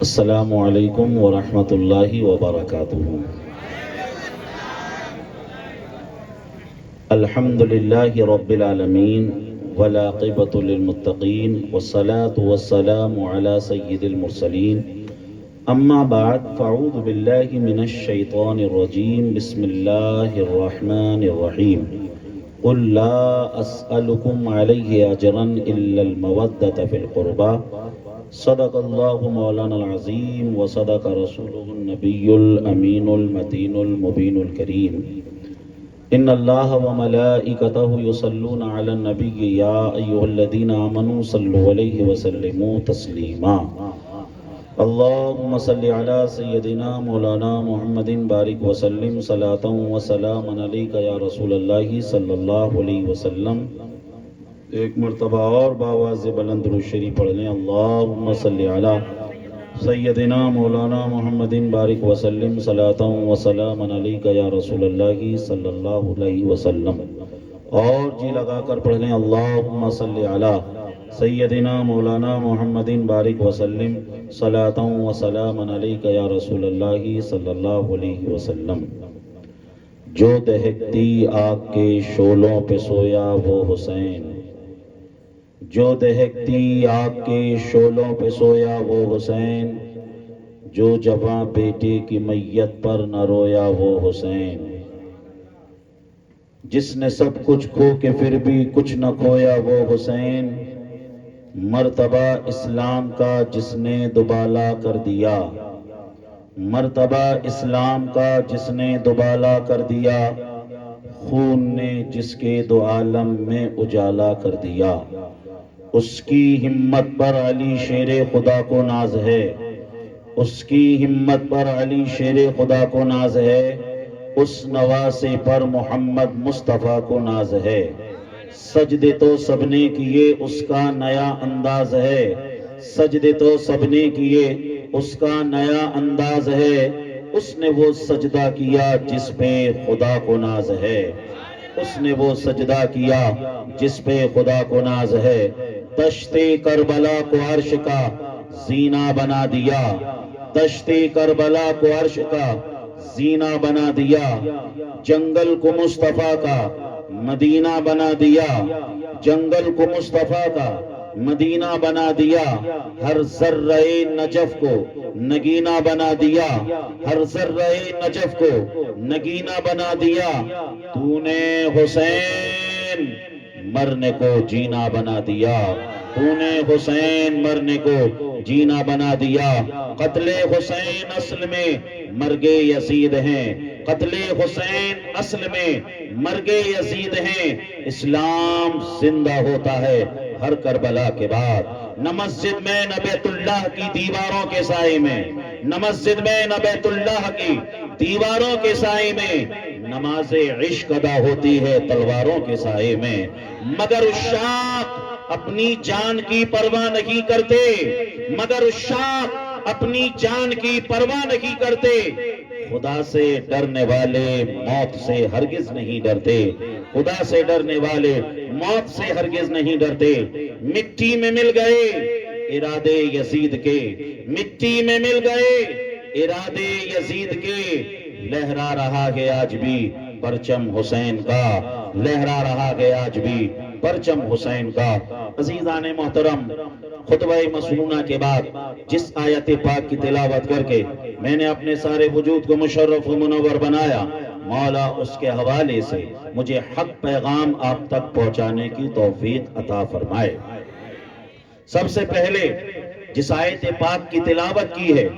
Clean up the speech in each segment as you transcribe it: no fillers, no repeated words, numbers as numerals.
السلام علیکم ورحمۃ اللہ وبرکاتہ۔ الحمد للہ رب العالمین والعاقبۃ للمتقین والصلاة والسلام علی سید المرسلین، اما بعد فاعوذ باللہ من الشیطان الرجیم، بسم اللہ الرحمن الرحیم۔ قل لا اسألکم علیہ اجرا الا المودۃ فی القربى، صدق اللہ مولانا العظیم وصدق رسولہ النبی الامین المتین المبین الکریم۔ ان اللہ وملائکتہ یصلون علی النبی یا ایھا الذین آمنوا صلوا علیہ وسلموا تسلیما۔ اللہم صل علی سیدنا مولانا محمد بارک وسلم صلاۃ وسلاما علیک یا رسول اللہ صلی اللہ علیہ وسلم۔ ایک مرتبہ اور بآواز بلند درود شریف پڑھ لیں۔ اللہم صلی علی سیدنا مولانا محمد بارک وسلم صلاۃ وسلاما علیک یا رسول اللہ صلی اللہ علیہ وسلم۔ اور جی لگا کر پڑھ لیں۔ اللہم صلی علی سیدنا مولانا محمد بارک وسلم صلاۃ وسلاما علیک یا رسول اللہ صلی اللہ علیہ وسلم۔ جو دہکتی آگ کے شعلوں پہ سویا وہ حسین، جو دہکتی آگ کے شعلوں پہ سویا وہ حسین، جو جواں بیٹے کی میت پر نہ رویا وہ حسین، جس نے سب کچھ کھو کے پھر بھی کچھ نہ کھویا وہ حسین، مرتبہ اسلام کا جس نے دوبالا کر دیا، مرتبہ اسلام کا جس نے دوبالا کر دیا، خون نے جس کے دو عالم میں اجالا کر دیا، اس کی ہمت پر علی شیر خدا کو ناز ہے، اس کی ہمت پر علی شیر خدا کو ناز ہے، اس نواسے پر محمد مصطفیٰ کو ناز ہے، سجدے تو سب نے کیے اس کا نیا انداز ہے، سجدے تو سب نے کیے اس کا نیا انداز ہے، اس نے وہ سجدہ کیا جس پہ خدا کو ناز ہے، اس نے وہ سجدہ کیا جس پہ خدا کو ناز ہے، دشت کربلا کو عرش کا زینہ بنا دیا، دشت کربلا کو عرش کا زینہ بنا دیا، جنگل کو مصطفیٰ کا مدینہ بنا دیا، جنگل کو مصطفیٰ کا مدینہ بنا دیا، ہر ذرہ نجف کو نگینہ بنا دیا، ہر ذرہ نجف کو نگینہ بنا دیا، تو نے حسین مرنے کو جینا بنا دیا، تو نے حسین مرنے کو جینا بنا دیا، قتل حسین اصل میں مرگ یزید ہیں، قتل حسین اصل میں مرگ یزید ہیں، اسلام زندہ ہوتا ہے ہر کربلا کے بعد، نہ مسجد میں نہ بیت اللہ کی دیواروں کے سائے میں، نہ مسجد میں نہ بیت اللہ کی دیواروں کے سائے میں، نماز عشق ادا ہوتی ہے تلواروں کے سائے میں، مگر عشاق اپنی جان کی پرواہ نہیں کرتے، مگر عشاق اپنی جان کی پرواہ نہیں کرتے، خدا سے ڈرنے والے موت سے ہرگز نہیں ڈرتے، خدا سے ڈرنے والے موت سے ہرگز نہیں ڈرتے، مٹی میں مل گئے ارادے یزید کے، مٹی میں مل گئے ارادے یزید کے، لہرا رہا ہے آج بھی پرچم حسین کا، لہرا رہا ہے آج بھی پرچم حسین کا۔ عزیزان محترم، خطبہ مسنونہ کے بعد جس آیت پاک کی تلاوت کر کے میں نے اپنے سارے وجود کو مشرف و منور بنایا، مولا اس کے حوالے سے مجھے حق پیغام آپ تک پہنچانے کی توفیق عطا فرمائے۔ سب سے پہلے جس آیت پاک کی تلاوت کی ہے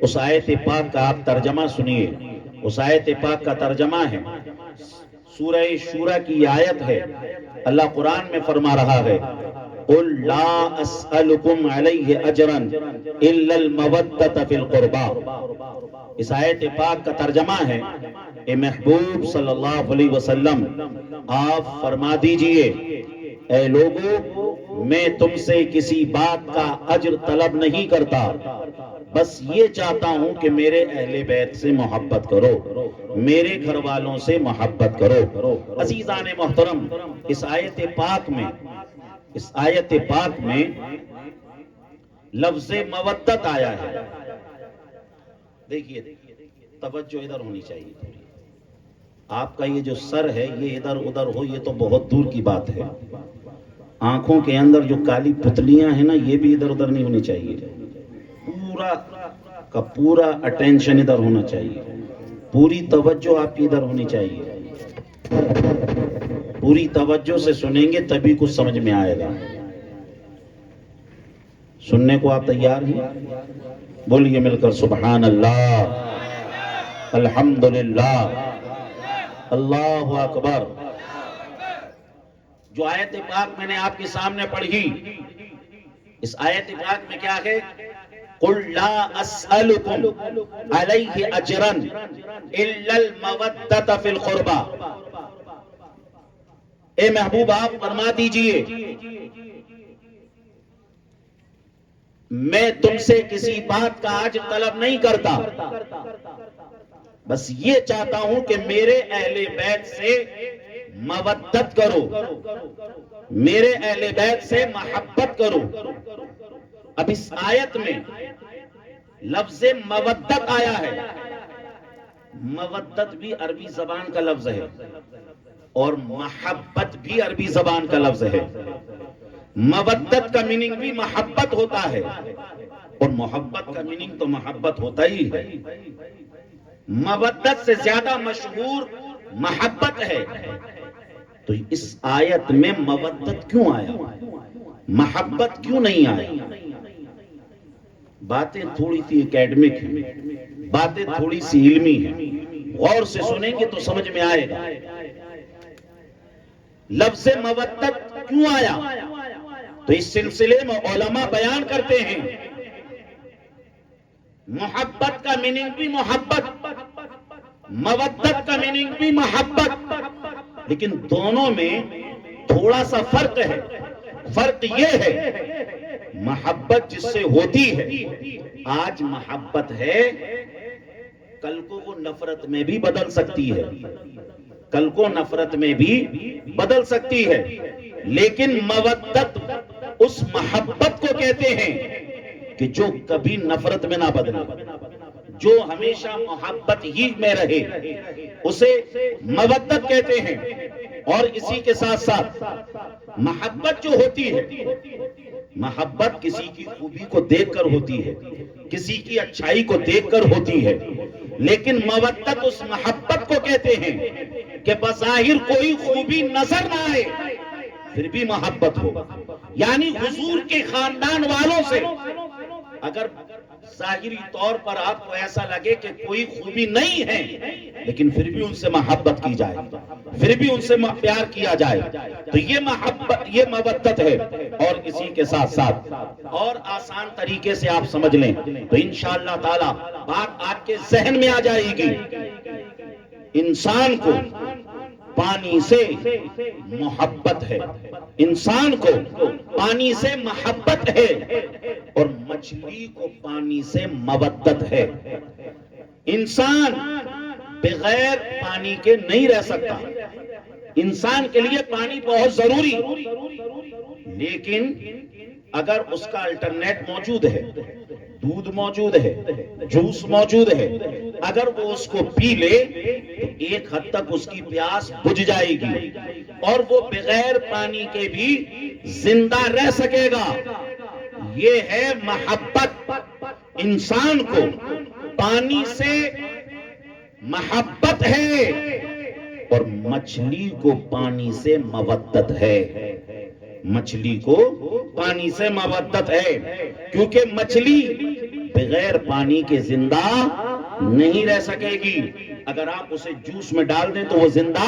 اس آیت پاک کا آپ ترجمہ سنیے۔ اس آیت پاک کا ترجمہ ہے، سورہ شورى کی آیت ہے، اللہ قرآن میں فرما رہا ہے، قُلْ لَا أَسْأَلُكُمْ عَلَيْهِ أَجْرًا إِلَّا الْمَوَدَّةَ فِي الْقُرْبَى۔ اس آیت پاک کا ترجمہ ہے، اے محبوب صلی اللہ علیہ وسلم آپ فرما دیجئے، اے لوگو میں تم سے کسی بات کا اجر طلب نہیں کرتا، بس یہ چاہتا ہوں کہ میرے اہل بیت سے محبت کرو، میرے گھر والوں سے محبت کرو۔ عزیزان محترم، اس آیت پاک میں لفظ مودت آیا ہے، دیکھیے توجہ ادھر ہونی چاہیے تھوڑی. آپ کا یہ جو سر ہے یہ ادھر ادھر ہو یہ تو بہت دور کی بات ہے. آنکھوں کے اندر جو کالی پتلیاں ہیں نا یہ بھی ادھر ادھر نہیں ہونی چاہیے. پورا کا پورا اٹینشن ادھر ہونا چاہیے. پوری توجہ آپ کی ادھر ہونی چاہیے. پوری توجہ سے سنیں گے تبھی کچھ سمجھ میں آئے گا. سننے کو آپ تیار ہیں؟ بولیے مل کر سبحان اللہ، الحمدللہ، اللہ اکبر. جو آیت پاک میں نے آپ کے سامنے پڑھی، اس آیت پاک میں کیا ہے؟ قُلْ لَا أَسْأَلُكُمْ عَلَيْهِ أَجْرًا إِلَّا الْمَوَدَّةَ فِي الْقُرْبَى. اے محبوب آپ فرما دیجئے میں تم سے کسی بات کا اجر طلب نہیں کرتا، بس یہ چاہتا ہوں کہ میرے اہل بیت سے مودت کرو، میرے اہل بیت سے محبت کرو. اب اس آیت میں لفظ مودت آیا ہے. مودت بھی عربی زبان کا لفظ ہے اور محبت بھی عربی زبان کا لفظ ہے. مودت کا میننگ بھی محبت ہوتا ہے اور محبت کا میننگ تو محبت ہوتا ہی ہے. مودت سے زیادہ مشہور محبت ہے. تو اس آیت میں مودت کیوں آیا، محبت کیوں نہیں آیا؟ باتیں تھوڑی سی اکیڈمک ہیں، باتیں تھوڑی سی علمی ہیں. غور سے سنیں گے تو سمجھ میں آئے گا. لفظ مودت کیوں آیا؟ تو اس سلسلے میں علماء بیان کرتے ہیں محبت کا میننگ بھی محبت، مودت کا میننگ بھی محبت، لیکن دونوں میں تھوڑا سا فرق ہے. فرق یہ ہے محبت جس سے ہوتی ہے، آج محبت ہے، کل کو وہ نفرت میں بھی بدل سکتی ہے، کل کو نفرت میں بھی بدل سکتی ہے. لیکن مودت اس محبت کو کہتے ہیں کہ جو کبھی نفرت میں نہ بدلے، جو ہمیشہ محبت ہی میں رہے، اسے مودت کہتے ہیں. اور اسی کے ساتھ ساتھ محبت جو ہوتی ہے، محبت کسی کی خوبی کو دیکھ کر ہوتی ہے، کسی کی اچھائی کو دیکھ کر ہوتی ہے. لیکن مودت اس محبت کو کہتے ہیں کہ بظاہر کوئی خوبی نظر نہ آئے پھر بھی محبت ہو. یعنی حضور کے خاندان والوں سے اگر ظاہری طور پر آپ کو ایسا لگے کہ کوئی خوبی نہیں ہے لیکن پھر بھی ان سے محبت کی جائے، پھر بھی ان سے پیار کیا جائے، تو یہ محبت، یہ مودت ہے. اور اسی کے ساتھ ساتھ اور آسان طریقے سے آپ سمجھ لیں تو انشاءاللہ تعالی بات آپ کے ذہن میں آ جائے گی. انسان کو پانی سے محبت ہے، انسان کو پانی سے محبت ہے، اور مچھلی کو پانی سے مودت ہے. انسان بغیر پانی کے نہیں رہ سکتا. انسان کے لیے پانی بہت ضروری، لیکن اگر اس کا الٹرنیٹ موجود ہے، دودھ موجود ہے، جوس موجود ہے، اگر وہ اس کو پی لے تو ایک حد تک اس کی پیاس بجھ جائے گی اور وہ بغیر پانی کے بھی زندہ رہ سکے گا. یہ ہے محبت. انسان کو پانی سے محبت ہے اور مچھلی کو پانی سے مودت ہے. مچھلی کو پانی سے مودت ہے کیونکہ مچھلی بغیر پانی کے زندہ نہیں رہ سکے گی. اگر آپ اسے جوس میں ڈال دیں تو وہ زندہ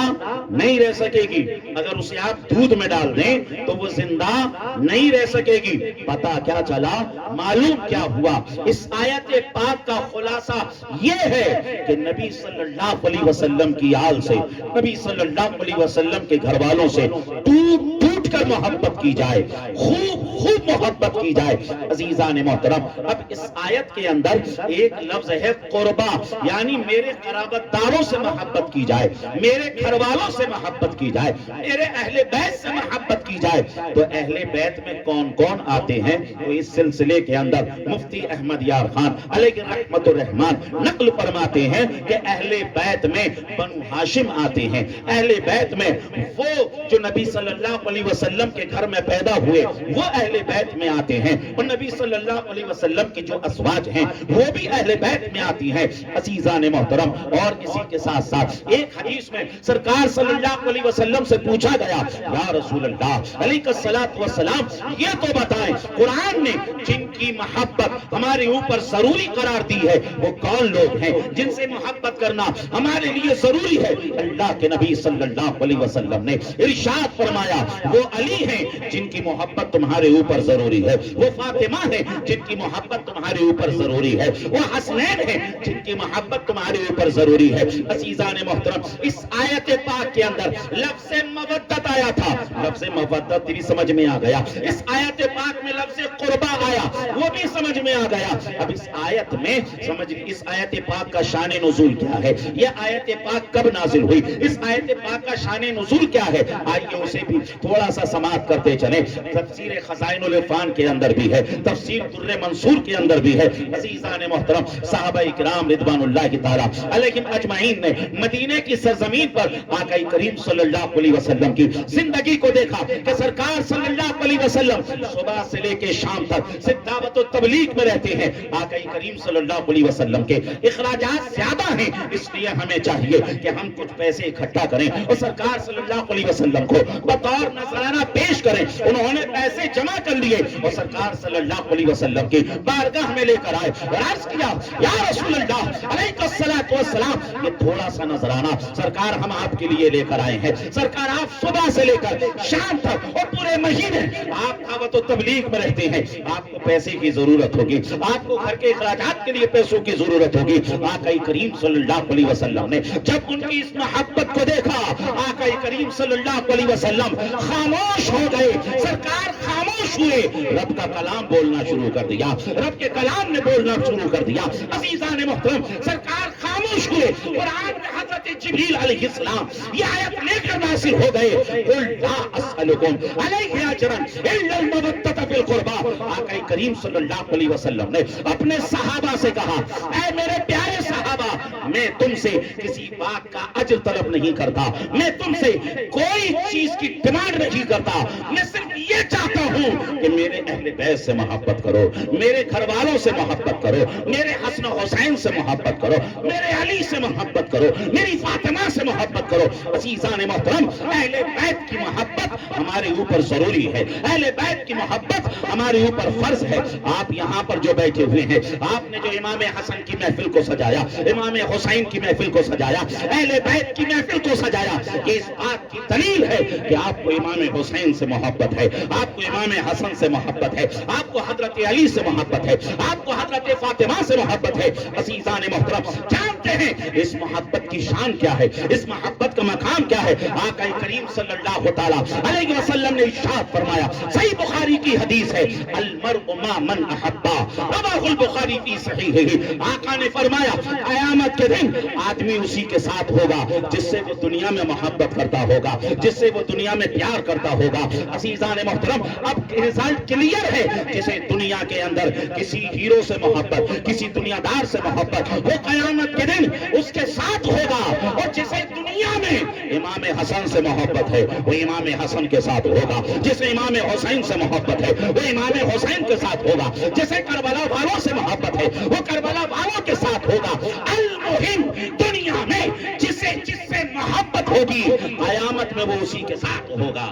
نہیں رہ سکے گی، اگر اسے آپ دودھ میں ڈال دیں تو وہ زندہ نہیں رہ سکے گی. پتہ کیا چلا، معلوم کیا ہوا؟ اس آیت پاک کا خلاصہ یہ ہے کہ نبی صلی اللہ علیہ وسلم کی آل سے، نبی صلی اللہ علیہ وسلم کے گھر والوں سے ٹوٹ ٹوٹ اٹھ کر محبت کی جائے، خوب خوب محبت کی جائے۔ عزیزان محترم، اب اس آیت کے اندر ایک لفظ ہے قربا، یعنی میرے قرابت داروں سے محبت کی جائے، میرے گھر والوں سے محبت کی جائے، میرے اہل بیت سے محبت کی جائے۔ تو اہل بیت میں کون کون آتے ہیں؟ تو اس سلسلے کے اندر مفتی احمد یار خان علیہ رحمت الرحمان نقل فرماتے ہیں کہ اہل بیت میں بنو ہاشم آتے ہیں، اہل بیت میں وہ جو نبی صلی اللہ علیہ وسلم کے گھر میں پیدا ہوئے وہ اہل بیت میں آتے ہیں، اور نبی صلی اللہ علیہ وسلم کی جو ازواج ہیں وہ بھی اہل بیت میں آتی ہیں۔ عزیزان محترم، اور اسی کے ساتھ ساتھ ایک حدیث میں سرکار صلی اللہ علیہ وسلم سے پوچھا گیا، یا رسول اللہ علیہ الصلوۃ والسلام، یہ تو بتائیں قرآن نے جن کی محبت ہمارے اوپر ضروری قرار دی ہے وہ کون لوگ ہیں جن سے محبت کرنا ہمارے لیے ضروری ہے؟ اللہ کے نبی صلی اللہ علیہ وسلم نے ارشاد فرمایا، وہ علی ہیں جن کی محبت تمہارے اوپر ضروری ہے، وہ فاطمہ ہیں جن کی محبت تمہارے اوپر ضروری ہے، وہ حسنین ہیں جن کی محبت تمہارے اوپر ضروری ہے۔ عزیزان محترم، اس آیت پاک کے اندر لفظ مودت آیا تھا، لفظ مودت بھی سمجھ میں آ گیا، اس آیت پاک میں لفظ قربا آیا وہ بھی سمجھ میں آ گیا۔ اب اس آیت میں سمجھ، اس آیت پاک کا شان نزول کیا ہے، یہ آیت پاک کب نازل ہوئی، اس آیت پاک کا شان نزول کیا ہے، آئیے اسے بھی تھوڑا سا سماعت کرتے چلیں۔ تفسیر خزائن العرفان کے اندر بھی ہے، تفسیر در منصور کے اندر بھی ہے۔ عزیزان محترم، صحابہ کرام رضوان اللہ تعالیٰ علیہم اجمعین نے مدینے کی سرزمین پر آقا کریم صلی اللہ علیہ وسلم کی زندگی کو دیکھا کہ سرکار صلی اللہ علیہ وسلم صبح سے لے کے شام تک صرف دعوت و تبلیغ میں رہتے ہیں۔ آقا کریم صلی اللہ علیہ وسلم کے اخراجات زیادہ ہیں، اس لیے ہمیں چاہیے کہ ہم کچھ پیسے اکٹھا کریں اور سرکار صلی اللہ علیہ وسلم کو بطور نذرانہ پیش کریں۔ انہوں نے پیسے جمع کر لیے اور سرکار صلی اللہ علیہ وسلم کی بارگاہ میں لے کر آئے اور عرض کیا، یا رسول اللہ علیہ الصلوۃ والسلام، یہ تھوڑا سا نذرانہ سرکار ہم آپ کے لیے لے کر آئے ہیں۔ سرکار آپ صبح سے لے کر شام تک اور پورے مہینے آپ دعوت و تبلیغ میں رہتے ہیں، آپ کو پیسے کی ضرورت ہوگی، آپ کو گھر کے اخراجات کے لیے پیسوں کی ضرورت ہوگی۔ آقا کریم صلی اللہ علیہ وسلم نے جب ان کی اس محبت کو دیکھا، آقا کریم صلی اللہ علیہ وسلم خاموش ہو گئے، سرکار خاموش ہوئے، رب کا کلام بولنا شروع کر دیا، رب کے کلام نے بولنا شروع کر دیا۔ عزیزان محترم، سرکار خاموش ہوئے، قرآن میں حضرت جبریل علیہ السلام یہ آیت لے کر نازل ہو گئے، قل لا اسألکم علیہ اجرا الا المودۃ فی القربى۔ آقا کریم صلی اللہ علیہ وسلم نے اپنے صحابہ سے کہا، اے میرے پیارے صحابہ، میں تم سے کسی بات کا اجر طلب نہیں کرتا، میں تم سے کوئی چیز کی ڈیمانڈ نہیں کرتا، میں صرف یہ چاہتا ہوں کہ میرے اہل بیت سے محبت کرو، میرے گھر والوں سے محبت کرو، میرے حسن و حسین سے محبت کرو، میرے علی سے محبت کرو، میری فاطمہ سے محبت کرو۔ عزیزان محترم، اہل بیت کی محبت ہمارے اوپر ضروری ہے، اہل بیت کی محبت ہمارے اوپر فرض ہے۔ آپ یہاں پر جو بیٹھے ہوئے ہیں، آپ نے جو امام حسن کی محفل کو سجایا، امام حسین کی محفل کو سجایا، اہل بیت کی محفل کو سجایا، یہ اس بات کی دلیل ہے کہ آپ کو امام حسین سے محبت ہے، آپ کو امام حسن سے محبت ہے، آپ کو حضرت علی سے محبت ہے، آپ کو حضرت فاطمہ سے محبت ہے۔ عزیزان محترم، جانتے ہیں اس محبت کی شان کیا ہے، اس محبت کا مقام کیا ہے؟ آقا کریم صلی اللہ تعالیٰ علیہ وسلم نے ارشاد فرمایا، صحیح بخاری کی حدیث ہے، المرء ما من احبا، رواہ البخاری فی صحیحہ۔ آقا نے فرمایا، قیامت کے دن آدمی اسی کے ساتھ ہوگا جس سے وہ دنیا میں محبت کرتا ہوگا، جس سے وہ دنیا میں پیار کرتا ہوگا۔ عزیزان محترم، اب رزلٹ کلیئر ہے، جسے دنیا کے اندر کسی ہیرو سے محبت، کسی دنیا دار سے محبت، وہ قیامت کے دن اس کے ساتھ ہوگا، اور جسے دنیا میں امام حسن سے محبت ہے وہ امام حسن کے ساتھ ہوگا، جسے امام حسین سے محبت ہے وہ امام حسین کے ساتھ ہوگا، جسے کربلا والوں سے محبت ہے وہ کربلا والوں کے ساتھ ہوگا۔ المہم، دنیا میں جس سے محبت ہوگی قیامت میں وہ اسی کے ساتھ ہوگا۔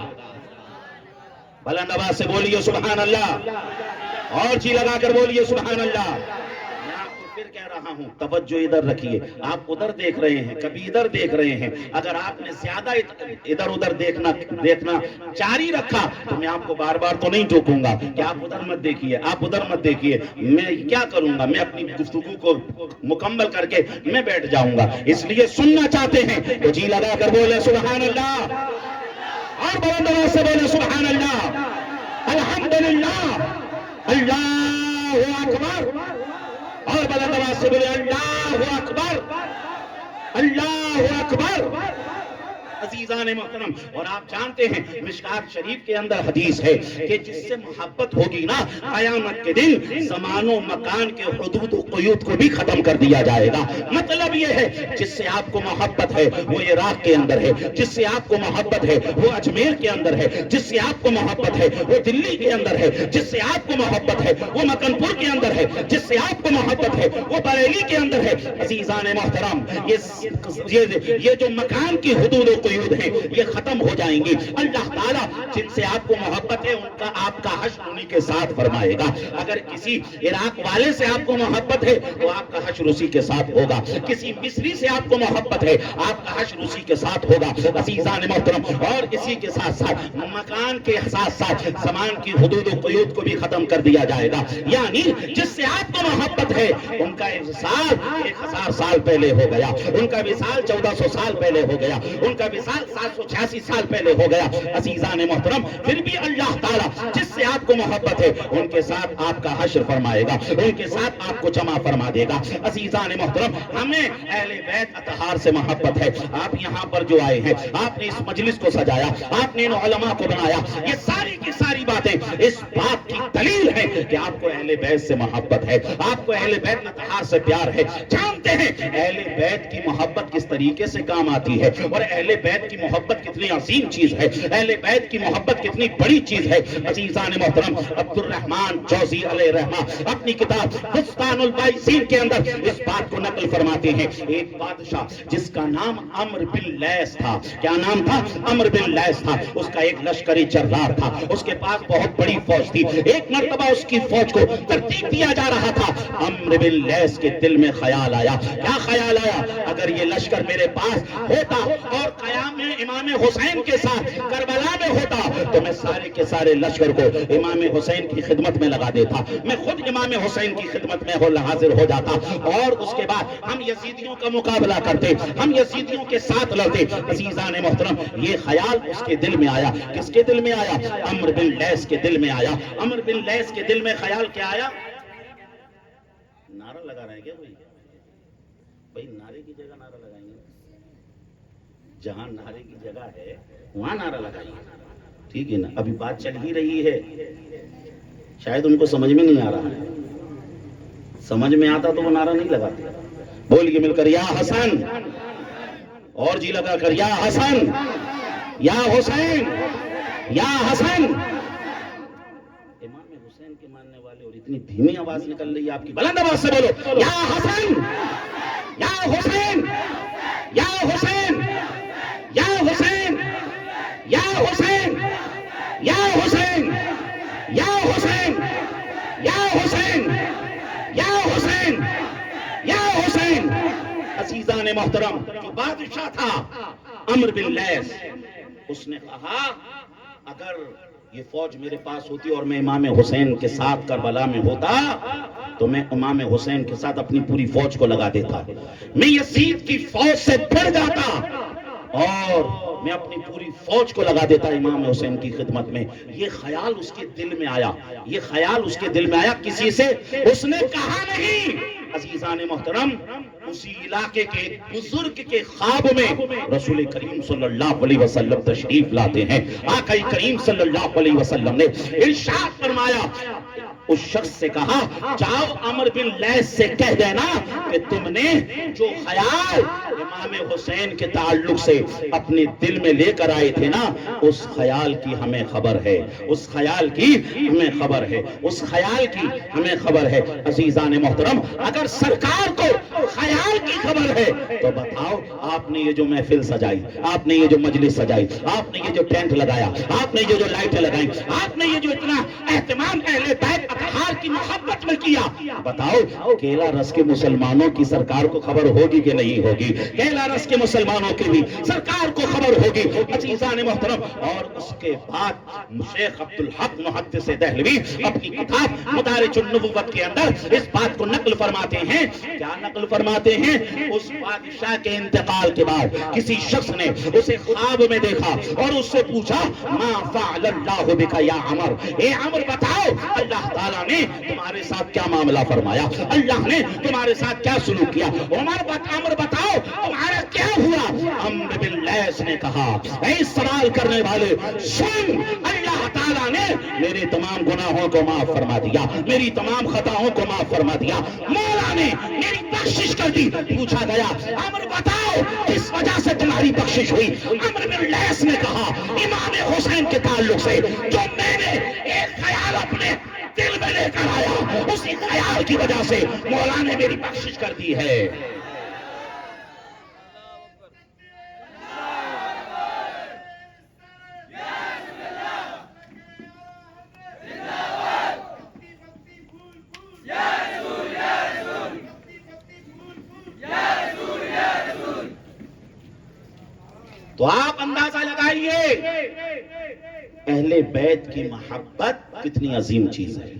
بلند آواز سے بولیے سبحان اللہ، اور جی لگا کر بولیے سبحان اللہ۔ میں آپ کو پھر کہہ رہا ہوں، توجہ ادھر رکھیے، آپ ادھر دیکھ رہے ہیں، کبھی ادھر دیکھ رہے ہیں، اگر آپ نے زیادہ ادھر ادھر دیکھنا جاری رکھا تو میں آپ کو بار بار تو نہیں ٹوکوں گا کہ آپ ادھر مت دیکھیے، آپ ادھر مت دیکھیے، میں کیا کروں گا، میں اپنی گفتگو کو مکمل کر کے میں بیٹھ جاؤں گا، اس لیے سننا چاہتے ہیں تو جی لگا کر بولے سبحان اللہ۔ اور بلند آواز سے بولے سبحان اللہ، الحمدللہ، اللہ اکبر، اور بلند آواز سے بولے اللہ اکبر، اللہ اکبر۔ عزیزان محترم، اور آپ جانتے ہیں مشکات شریف کے اندر حدیث ہے کہ جس سے محبت ہوگی نا، قیامت کے دن زمان و مکان کے حدود و قیود کو بھی ختم کر دیا جائے گا۔ مطلب یہ ہے جس سے آپ کو محبت ہے وہ عراق کے اندر ہے، جس سے آپ کو محبت ہے وہ اجمیر کے اندر ہے، جس سے آپ کو محبت ہے وہ دلی کے اندر ہے، جس سے آپ کو محبت ہے وہ مکن پور کے اندر ہے، جس سے آپ کو محبت ہے وہ بریلی کے اندر ہے۔ عزیزان محترم، یہ جو مکان کی حدود و قیود ہیں یہ ختم ہو جائیں گی۔ اللہ تعالیٰ جن سے آپ کو محبت ہے ان کا آپ کا حشر انہی کے ساتھ فرمائے گا۔ اگر کسی عراق والے سے آپ کو محبت ہے تو آپ کا حشر اسی کے ساتھ ہوگا، کسی مصری سے آپ کو محبت ہے آپ کا حشر اسی کے ساتھ ہوگا۔ عزیزان محترم، اور اسی کے ساتھ ساتھ مکان کے ساتھ ساتھ زمان کی حدود و قیود کو بھی ختم کر دیا جائے گا۔ یعنی جس سے آپ کو محبت ہے ان کا وصال 1000 سال پہلے ہو گیا، ان کا وصال 1400 سال پہلے ہو گیا، ان کا وصال 786 سال پہلے ہو گیا۔ عزیزان محترم، پھر بھی اللہ تعالیٰ جس سے آپ کو محبت ہے ان کے ساتھ آپ کا حشر فرمائے گا، ان کے ساتھ آپ کو جمع فرما دے گا۔ عزیزان محترم، ہمیں اہل بیت اطہار سے محبت ہے۔ آپ یہاں پر جو آئے ہیں، آپ نے اس مجلس کو سجایا، آپ نے ان علماء کو بنایا، یہ ساری کی ساری باتیں اس بات کی دلیل ہے کہ آپ کو اہل بیت سے محبت ہے، آپ کو اہل بیت اطہار سے پیار ہے۔ جانتے ہیں اہل بیت کی محبت کس طریقے سے کام آتی ہے، اور اہل بیت کی محبت کتنی عظیم چیز ہے، اہل بیت کی محبت کتنی بڑی چیز ہے۔ عزیزان محترم، عبد الرحمن جوزی علیہ رحمہ اپنی کتاب بستان البائسین کے اندر اس بات کو نقل فرماتے ہیں۔ ایک بادشاہ جس کا نام عمرو بن لیث تھا، کیا نام تھا؟ عمرو بن لیث تھا۔ اس کا ایک لشکری جرار تھا، اس کے پاس بہت بڑی فوج تھی۔ ایک مرتبہ اس کی فوج کو ترتیب دیا جا رہا تھا، عمرو بن لیث کے دل میں خیال آیا۔ کیا خیال آیا؟ اگر یہ لشکر میرے پاس ہوتا اور قیام امام حسین کے ساتھ کربلا میں ہوتا تو میں سارے کے سارے لشکر کو امام حسین کی خدمت میں لگا دیتا، میں خود امام حسین کی خدمت میں حاضر ہو جاتا، اور اس کے بعد ہم یزیدیوں کا مقابلہ کرتے، ہم یزیدیوں کے ساتھ لڑتے۔ عزیزان محترم، یہ خیال اس کے دل میں آیا۔ کس کے دل میں آیا؟ عمرو بن لیث کے دل میں آیا۔ عمرو بن لیث کے دل میں خیال کیا آیا؟ نعرہ لگا رہے ہیں کیا بھائی؟ نعرے کی جگہ نعرہ لگائیں گے، جہاں نعرے کی جگہ ہے وہاں نعرہ لگائیے، ٹھیک ہے نا؟ ابھی بات چل ہی رہی ہے، شاید ان کو سمجھ میں نہیں آ رہا ہے، سمجھ میں آتا تو وہ نعرہ نہیں لگاتے۔ بولیے مل کر یا حسن، اور جی لگا کر یا حسن، یا حسین، یا حسن۔ امام حسین کے ماننے والے، اور اتنی دھیمی آواز نکل رہی ہے آپ کی، بلند آواز سے بولو یا حسن، یا حسین، یا حسین، یا حسین، یا حسین، یا حسین، یا حسین، یا حسین، یا حسین، یا حسین۔ عزیزان محترم، جو بادشاہ تھا عمرو بن لیث، اس نے کہا اگر یہ فوج میرے پاس ہوتی اور میں امام حسین کے ساتھ کربلا میں ہوتا تو میں امام حسین کے ساتھ اپنی پوری فوج کو لگا دیتا، میں یزید کی فوج سے بڑھ جاتا اور میں اپنی پوری فوج کو لگا دیتا امام حسین کی خدمت میں۔ یہ خیال اس کے دل میں آیا، یہ خیال اس کے دل میں آیا، کسی سے اس نے کہا نہیں۔ عزیزان محترم، اسی علاقے کے بزرگ کے خواب میں رسول کریم صلی اللہ علیہ وسلم تشریف لاتے ہیں۔ آقا کریم صلی اللہ علیہ وسلم نے ارشاد فرمایا، اس شخص سے کہا جاؤ عمرو بن لیث سے کہہ دینا کہ تم نے جو خیال امام حسین کے تعلق سے اپنے دل میں لے کر آئے تھے نا، اس خیال کی ہمیں خبر ہے، اس خیال کی ہمیں خبر ہے، اس خیال کی ہمیں خبر ہے۔ عزیزان محترم، اگر سرکار کو خیال کی خبر ہے تو بتاؤ، آپ نے یہ جو محفل سجائی، آپ نے یہ جو مجلس سجائی، آپ نے یہ جو ٹینٹ لگایا، آپ نے یہ جو لائٹیں لگائی، آپ نے یہ جو اتنا اہتمام اہل بیت بیت اطہار کی محبت میں کیا. بتاؤ کیلا رس کے مسلمانوں کی سرکار کو خبر ہوگی کہ نہیں ہوگی؟ کیلا رس کے مسلمانوں کی بھی سرکار کو خبر ہوگی. عزیزان محترم، اور اس کے بعد شیخ عبدالحق محدث دہلوی اپنی کتاب مدارج النبوت کے اندر اس بات کو نقل فرماتے ہیں. کیا نقل فرماتے ہیں؟ اس بادشاہ کے انتقال کے بعد کسی شخص نے اسے خواب میں دیکھا اور اس سے پوچھا ما فعل اللہ بک یا عمر، اے عمر بتاؤ اللہ تعالیٰ نے تمہارے ساتھ کیا معاملہ فرمایا، اللہ نے تمہارے ساتھ کیا سلوک کیا. عمر بتاؤ تمہارا کیا ہوا. عمرو بن لیث نے کہا اے سوال کرنے والے سن، اللہ تعالیٰ نے میرے تمام گناہوں کو معاف فرما دیا، میری تمام خطاؤں کو معاف فرما دیا، مولا نے میری بخشش کر دی. پوچھا گیا عمر بتاؤ کس وجہ سے تمہاری بخشش ہوئی. عمرو بن لیث نے کہا امام حسین کے تعلق سے جو میں نے ایک خیال اپنے دل میں لے کر آیا، اسی خیال کی وجہ سے مولا نے میری بخشش کر دی ہے. تو آپ اندازہ لگائیے اہل بیت کی محبت کتنی عظیم چیز ہے.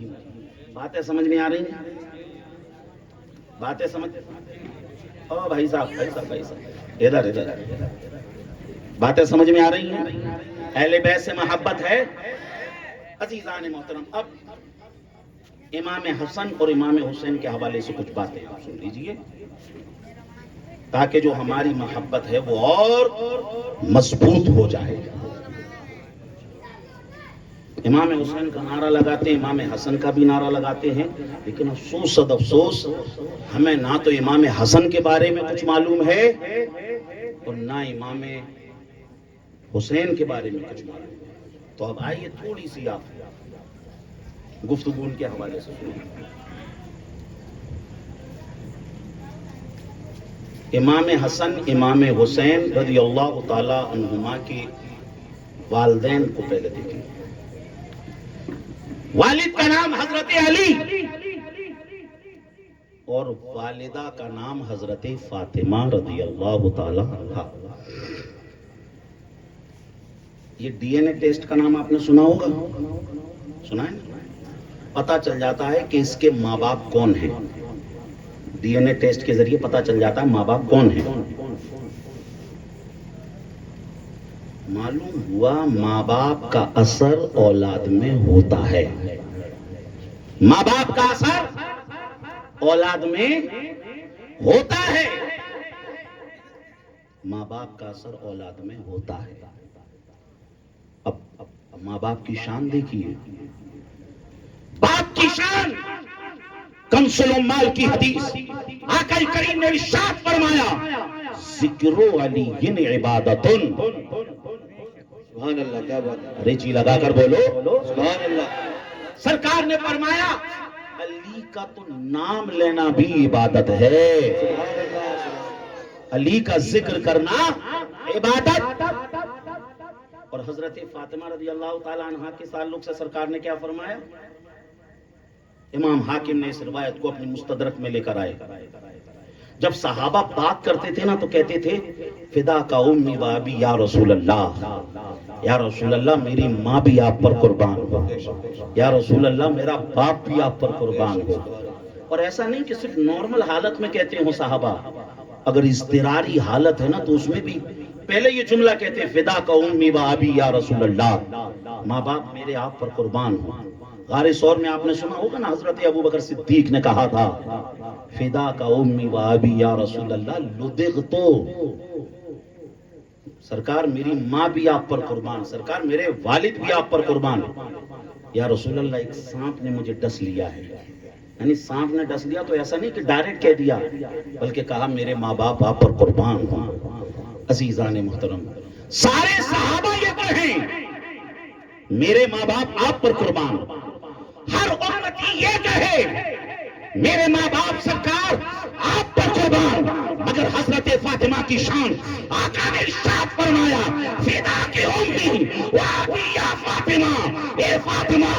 باتیں سمجھ میں آ رہی ہیں؟ باتیں سمجھ او بھائی صاحب ادھر باتیں سمجھ میں آ رہی ہیں؟ اہل بیت سے محبت ہے. عزیزان محترم، اب امام حسن اور امام حسین کے حوالے سے کچھ باتیں آپ سن لیجئے تاکہ جو ہماری محبت ہے وہ اور مضبوط ہو جائے. امام حسین کا نعرہ لگاتے ہیں، امام حسن کا بھی نعرہ لگاتے ہیں، لیکن افسوس ہمیں نہ تو امام حسن کے بارے میں کچھ معلوم ہے اور نہ امام حسین کے بارے میں کچھ معلوم ہے. تو اب آئیے تھوڑی سی آپ گفتگو ان کے حوالے سے سنیں. امام حسن امام حسین رضی اللہ تعالی عنہما کے والدین کو پہلے دیکھیں. والد کا نام حضرت علی اور والدہ کا نام حضرت فاطمہ رضی اللہ تعالی عنہا. یہ ڈی این اے ٹیسٹ کا نام آپ نے سنا ہوگا، سنا ہے نا؟ پتا چل جاتا ہے کہ اس کے ماں باپ کون ہیں. ڈی این اے ٹیسٹ کے ذریعے پتا چل جاتا ہے ماں باپ کون ہیں. معلوم ہوا ماں باپ کا اثر اولاد میں ہوتا ہے. ماں باپ کا اثر اولاد میں ہوتا ہے. ماں باپ کا اثر اولاد میں ہوتا ہے. اب ماں باپ کی شان دیکھیے. باپ کی شان کنز الاموال کی حدیث آقا کریم نے ارشاد فرمایا ذکر علی عبادت. سبحان اللہ، کیا بات ہے، ریچی لگا کر بولو سبحان اللہ. سرکار نے فرمایا علی کا تو نام لینا بھی عبادت ہے. علی کا ذکر کرنا عبادت. اور حضرت فاطمہ رضی اللہ تعالی عنہا کے تعلق سے سرکار نے کیا فرمایا؟ امام حاکم نے اس روایت کو اپنی مستدرک میں لے کر آئے. جب صحابہ بات کرتے تھے نا تو کہتے تھے فدا کا امی و ابی یا رسول اللہ، یا رسول اللہ میری ماں بھی آپ پر قربان ہو، یا رسول اللہ میرا باپ بھی آپ پر قربان ہو. اور ایسا نہیں کہ صرف نارمل حالت میں کہتے ہوں صحابہ، اگر اضطراری حالت ہے نا تو اس میں بھی پہلے یہ جملہ کہتے ہیں فدا کا امی و ابی یا رسول اللہ، ماں باپ میرے آپ پر قربان ہو. غار ثور میں آپ نے سنا ہوگا نا، حضرت ابو بکر صدیق نے کہا تھا فدا کا امی و ابی یا رسول اللہ لدغتو، سرکار میری ماں بھی آپ پر قربان، سرکار میرے والد بھی آپ پر قربان. یا رسول اللہ ایک سانپ نے مجھے ڈس لیا ہے. یعنی سانپ نے ڈس لیا تو ایسا نہیں کہ ڈائریکٹ کہہ دیا، بلکہ کہا میرے ماں باپ آپ پر قربان ہوں. عزیزان محترم، سارے صحابہ یہ کہیں میرے ماں باپ آپ پر قربان. ہر امتی یہ کہے میرے ماں باپ سرکار آپ پر قربان. مگر حضرت فاطمہ کی شان آقا نے ارشاد فرمایا فدا کی امی و ابی یا فاطمہ، اے فاطمہ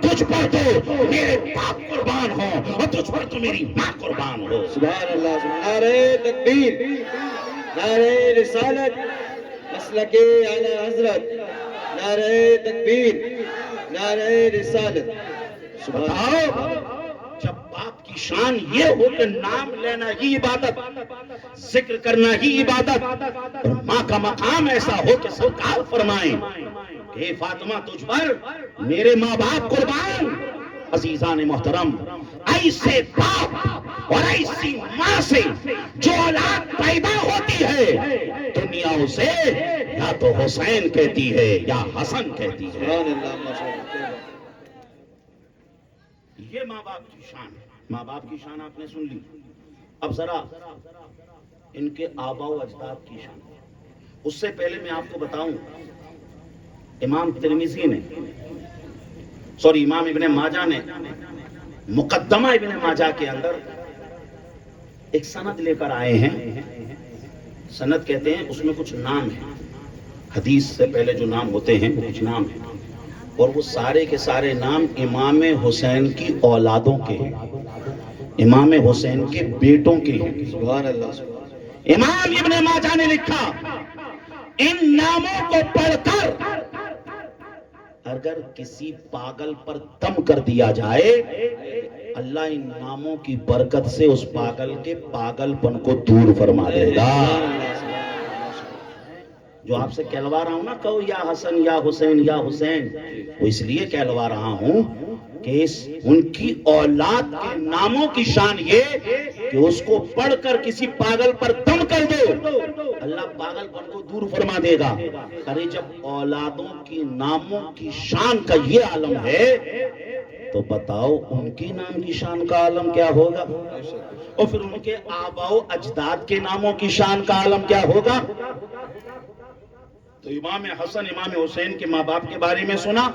تجھ مجھ پر تو میرے باپ قربان ہو اور تجھ پر تو میری ماں قربان ہو. سبحان اللہ. نعرہ تکبیر، نعرہ رسالت، مسلک اعلی حضرت، نعرہ تکبیر، نعرہ رسالت. بتاؤ، جب باپ کی شان یہ ہو کہ نام لینا ہی عبادت، ذکر کرنا ہی عبادت، اور ماں کا مقام ایسا ہو کہ سرکار فرمائیں کہ اے فاطمہ تجھ پر میرے ماں باپ قربان. عزیزان محترم، ایسے باپ اور ایسی ماں سے جو اولاد پیدا ہوتی ہے دنیا اسے یا تو حسین کہتی ہے یا حسن کہتی ہے. سبحان اللہ. ماشاء اللہ. یہ ماں باپ کی شان ہے. ماں باپ کی شان آپ نے سن لی. اب ذرا ان کے آبا و اجداد کی شان. اس سے پہلے میں آپ کو بتاؤں، امام ترمذی نے امام ابن ماجہ نے مقدمہ ابن ماجہ کے اندر ایک سند لے کر آئے ہیں. سند کہتے ہیں اس میں کچھ نام ہیں، حدیث سے پہلے جو نام ہوتے ہیں وہ کچھ نام ہیں، اور وہ سارے کے سارے نام امام حسین کی اولادوں کے ہیں، امام حسین کے بیٹوں کے ہیں. سبحان اللہ. امام ابن ماجہ نے لکھا ان ناموں کو پڑھ کر اگر کسی پاگل پر دم کر دیا جائے اللہ ان ناموں کی برکت سے اس پاگل کے پاگل پن کو دور فرما دے گا. جو آپ سے کہلوا رہا ہوں نا، کہو یا حسن یا حسین یا حسین، وہ اس لیے کہلوا رہا ہوں کہ ان کی اولاد کے ناموں کی شان یہ کہ اس کو پڑھ کر کسی پاگل پر دم کر دو اللہ پاگل پن کو دور فرما دے گا. ارے جب اولادوں کی ناموں کی شان کا یہ عالم ہے تو بتاؤ ان کی نام کی شان کا عالم کیا ہوگا، اور پھر ان کے آبا و اجداد کے ناموں کی شان کا عالم کیا ہوگا. تو امام حسن امام حسین کے ماں باپ کے بارے میں سنا،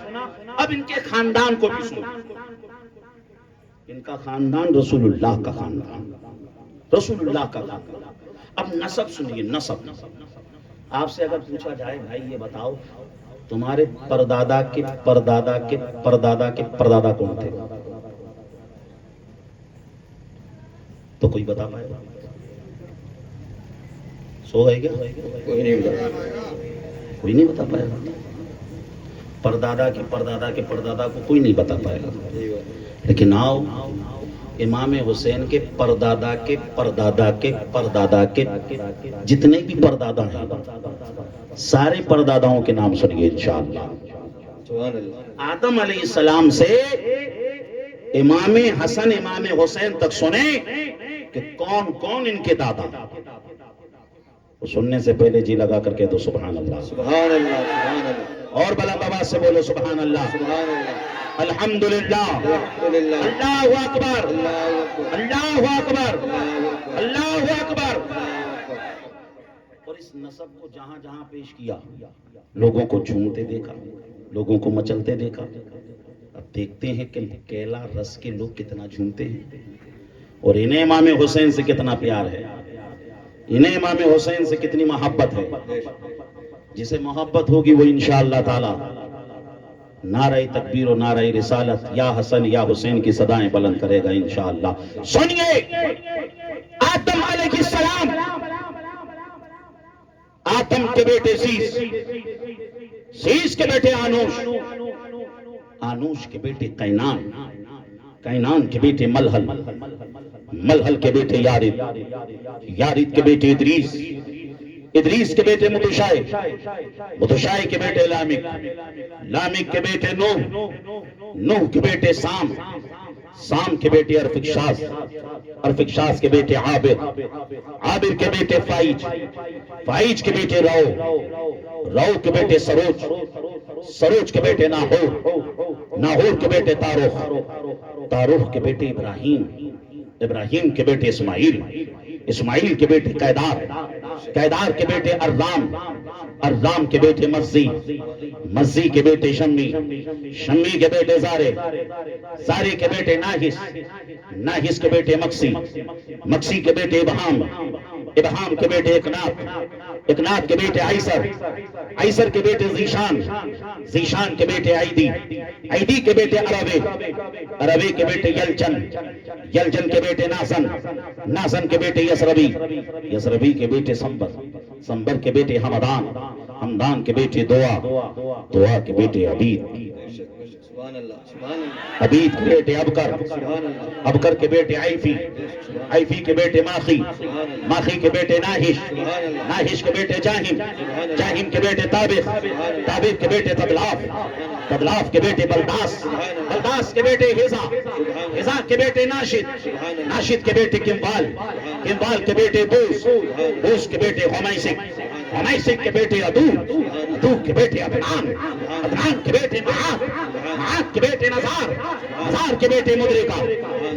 اب ان کے خاندان کو بھی سنا. ان کا خاندان رسول اللہ کا خاندان، رسول اللہ کا خاندان. اب نسب سنیے. نسب آپ سے اگر پوچھا جائے بھائی یہ بتاؤ تمہارے پردادا کے پردادا کے پردادا کے پردادا کون تھے، تو کوئی بتا پائے گا؟ سو ہے کیا؟ کوئی نہیں بتا. کوئی نہیں بتا پائے گا. پردادا کے پردادا کے پردادا کو کوئی نہیں بتا پائے گا. لیکن آؤ امام حسین کے پردادا کے پردادا کے پردادا کے جتنے بھی پردادا ہیں سارے پرداداؤں کے نام سنیے انشاءاللہ. آدم علیہ السلام سے امام حسن امام حسین تک سنیں کہ کون کون ان کے دادا. سننے سے پہلے جی لگا کر کے تو سبحان اللہ. سبحان اللہ. سبحان اللہ. اور بلا بابا سے بولو سبحان اللہ. سبحان اللہ. الحمدللہ. الحمدللہ. اللہ اکبر. اللہ اکبر. اللہ اکبر. اللہ اللہ اکبر. اور اس نسب کو جہاں جہاں پیش کیا لوگوں کو جھومتے دیکھا، لوگوں کو مچلتے دیکھا. اب دیکھتے ہیں کہ کیلا رس کے لوگ کتنا جھومتے ہیں اور انہیں امام حسین سے کتنا پیار ہے، انہیں امام حسین سے کتنی محبت ہے. جسے محبت ہوگی وہ انشاءاللہ تعالی نعرہ تکبیر و نعرہ رسالت یا حسن یا حسین کی صدائیں بلند کرے گا انشاءاللہ. سنیے آدم علیہ السلام، آدم کے بیٹے سیس، سیس کے بیٹے آنوش، آنوش کے بیٹے قینان، قینان کے بیٹے ملحل، ملحل کے بیٹے یارد، یارد کے بیٹے ادریس، ادریس کے بیٹے متشائے، متشائے کے بیٹے لامک، لامک کے بیٹے نوح، نوح کے بیٹے سام، سام کے بیٹے ارفکشاس، ارفکشاس کے بیٹے عابر، عابر کے بیٹے فائج، فائج کے بیٹے رو، رو کے بیٹے سروج، سروج کے بیٹے ناہور، ناہور کے بیٹے تاروخ، تاروخ کے بیٹے ابراہیم، ابراہیم کے بیٹے اسماعیل، اسماعیل کے بیٹے قیدار، قیدار کے بیٹے ارام، ارام کے بیٹے مزی، مزی کے بیٹے شمی، شمی کے بیٹے زارے، زارے کے بیٹے ناہس، ناہس کے بیٹے مکسی، مکسی کے بیٹے ابہام، ابہام کے بیٹے اکناف، اکنات کے بیٹے عیسر، عیسر کے بیٹے ذیشان، ذیشان کے بیٹے عیدی، عیدی کے بیٹے عربے، عربے کے بیٹے یلچن، یلچن کے بیٹے ناسن، ناسن کے بیٹے یسربی، یسربی کے بیٹے سمبر، سمبر کے بیٹے حمدان، حمدان کے بیٹے دعا، دعا کے بیٹے عبید، سبحان اللہ سبحان اللہ عبید کے بیٹے ابکر، سبحان اللہ ابکر کے بیٹے عیفی، عیفی کے بیٹے ماخی، ماخی کے بیٹے ناہش، ناہش کے بیٹے جاہم، جاہم کے بیٹے تابخ، تابخ کے بیٹے تدلاف، تدلاف کے بیٹے بلداس، بلداس کے بیٹے ہزا، ہزا کے بیٹے ناشد، ناشد کے بیٹے کمبال، کمبال کے بیٹے بوس، بوس کے بیٹے حمیسک، حمیسک کے بیٹے ادوب، ادوب کے بیٹے عدنان، عدنان کے بیٹے معاد، معاد کے بیٹے نزار، نزار کے بیٹے مدرکہ،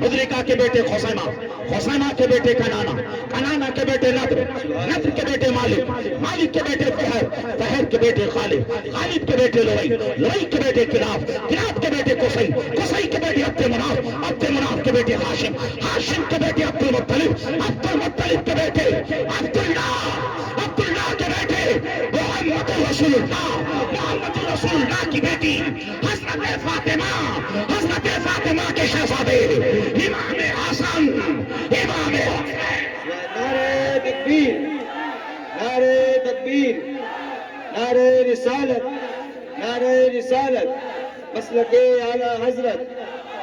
مدرکہ کے بیٹے خسیمہ، خسیمہ کے بیٹے کنانا، کنانا کے بیٹے ندر، ندر کے بیٹے مالک، مالک کے بیٹے فہر، فہر کے بیٹے غالب، غالب کے بیٹے لوئی، لوئی کے بیٹے کلاب، کلاب کے بیٹے قصی، قصی کے بیٹے عبد مناف، عبد مناف کے بیٹے ہاشم، ہاشم کے بیٹے عبد المطلب، عبد المطلب کے بیٹے عبداللہ، عبداللہ کے بیٹے محمد رسول اللہ، محمد رسول اللہ کی بیٹی حضرت فاطمہ، حضرت فاطمہ کے شہزادے امام حسن، امام حسین۔ نعرہ تکبیر، نعرہ تکبیر، نعرہ رسالت، نعرہ رسالت، مسلک اعلیٰ حضرت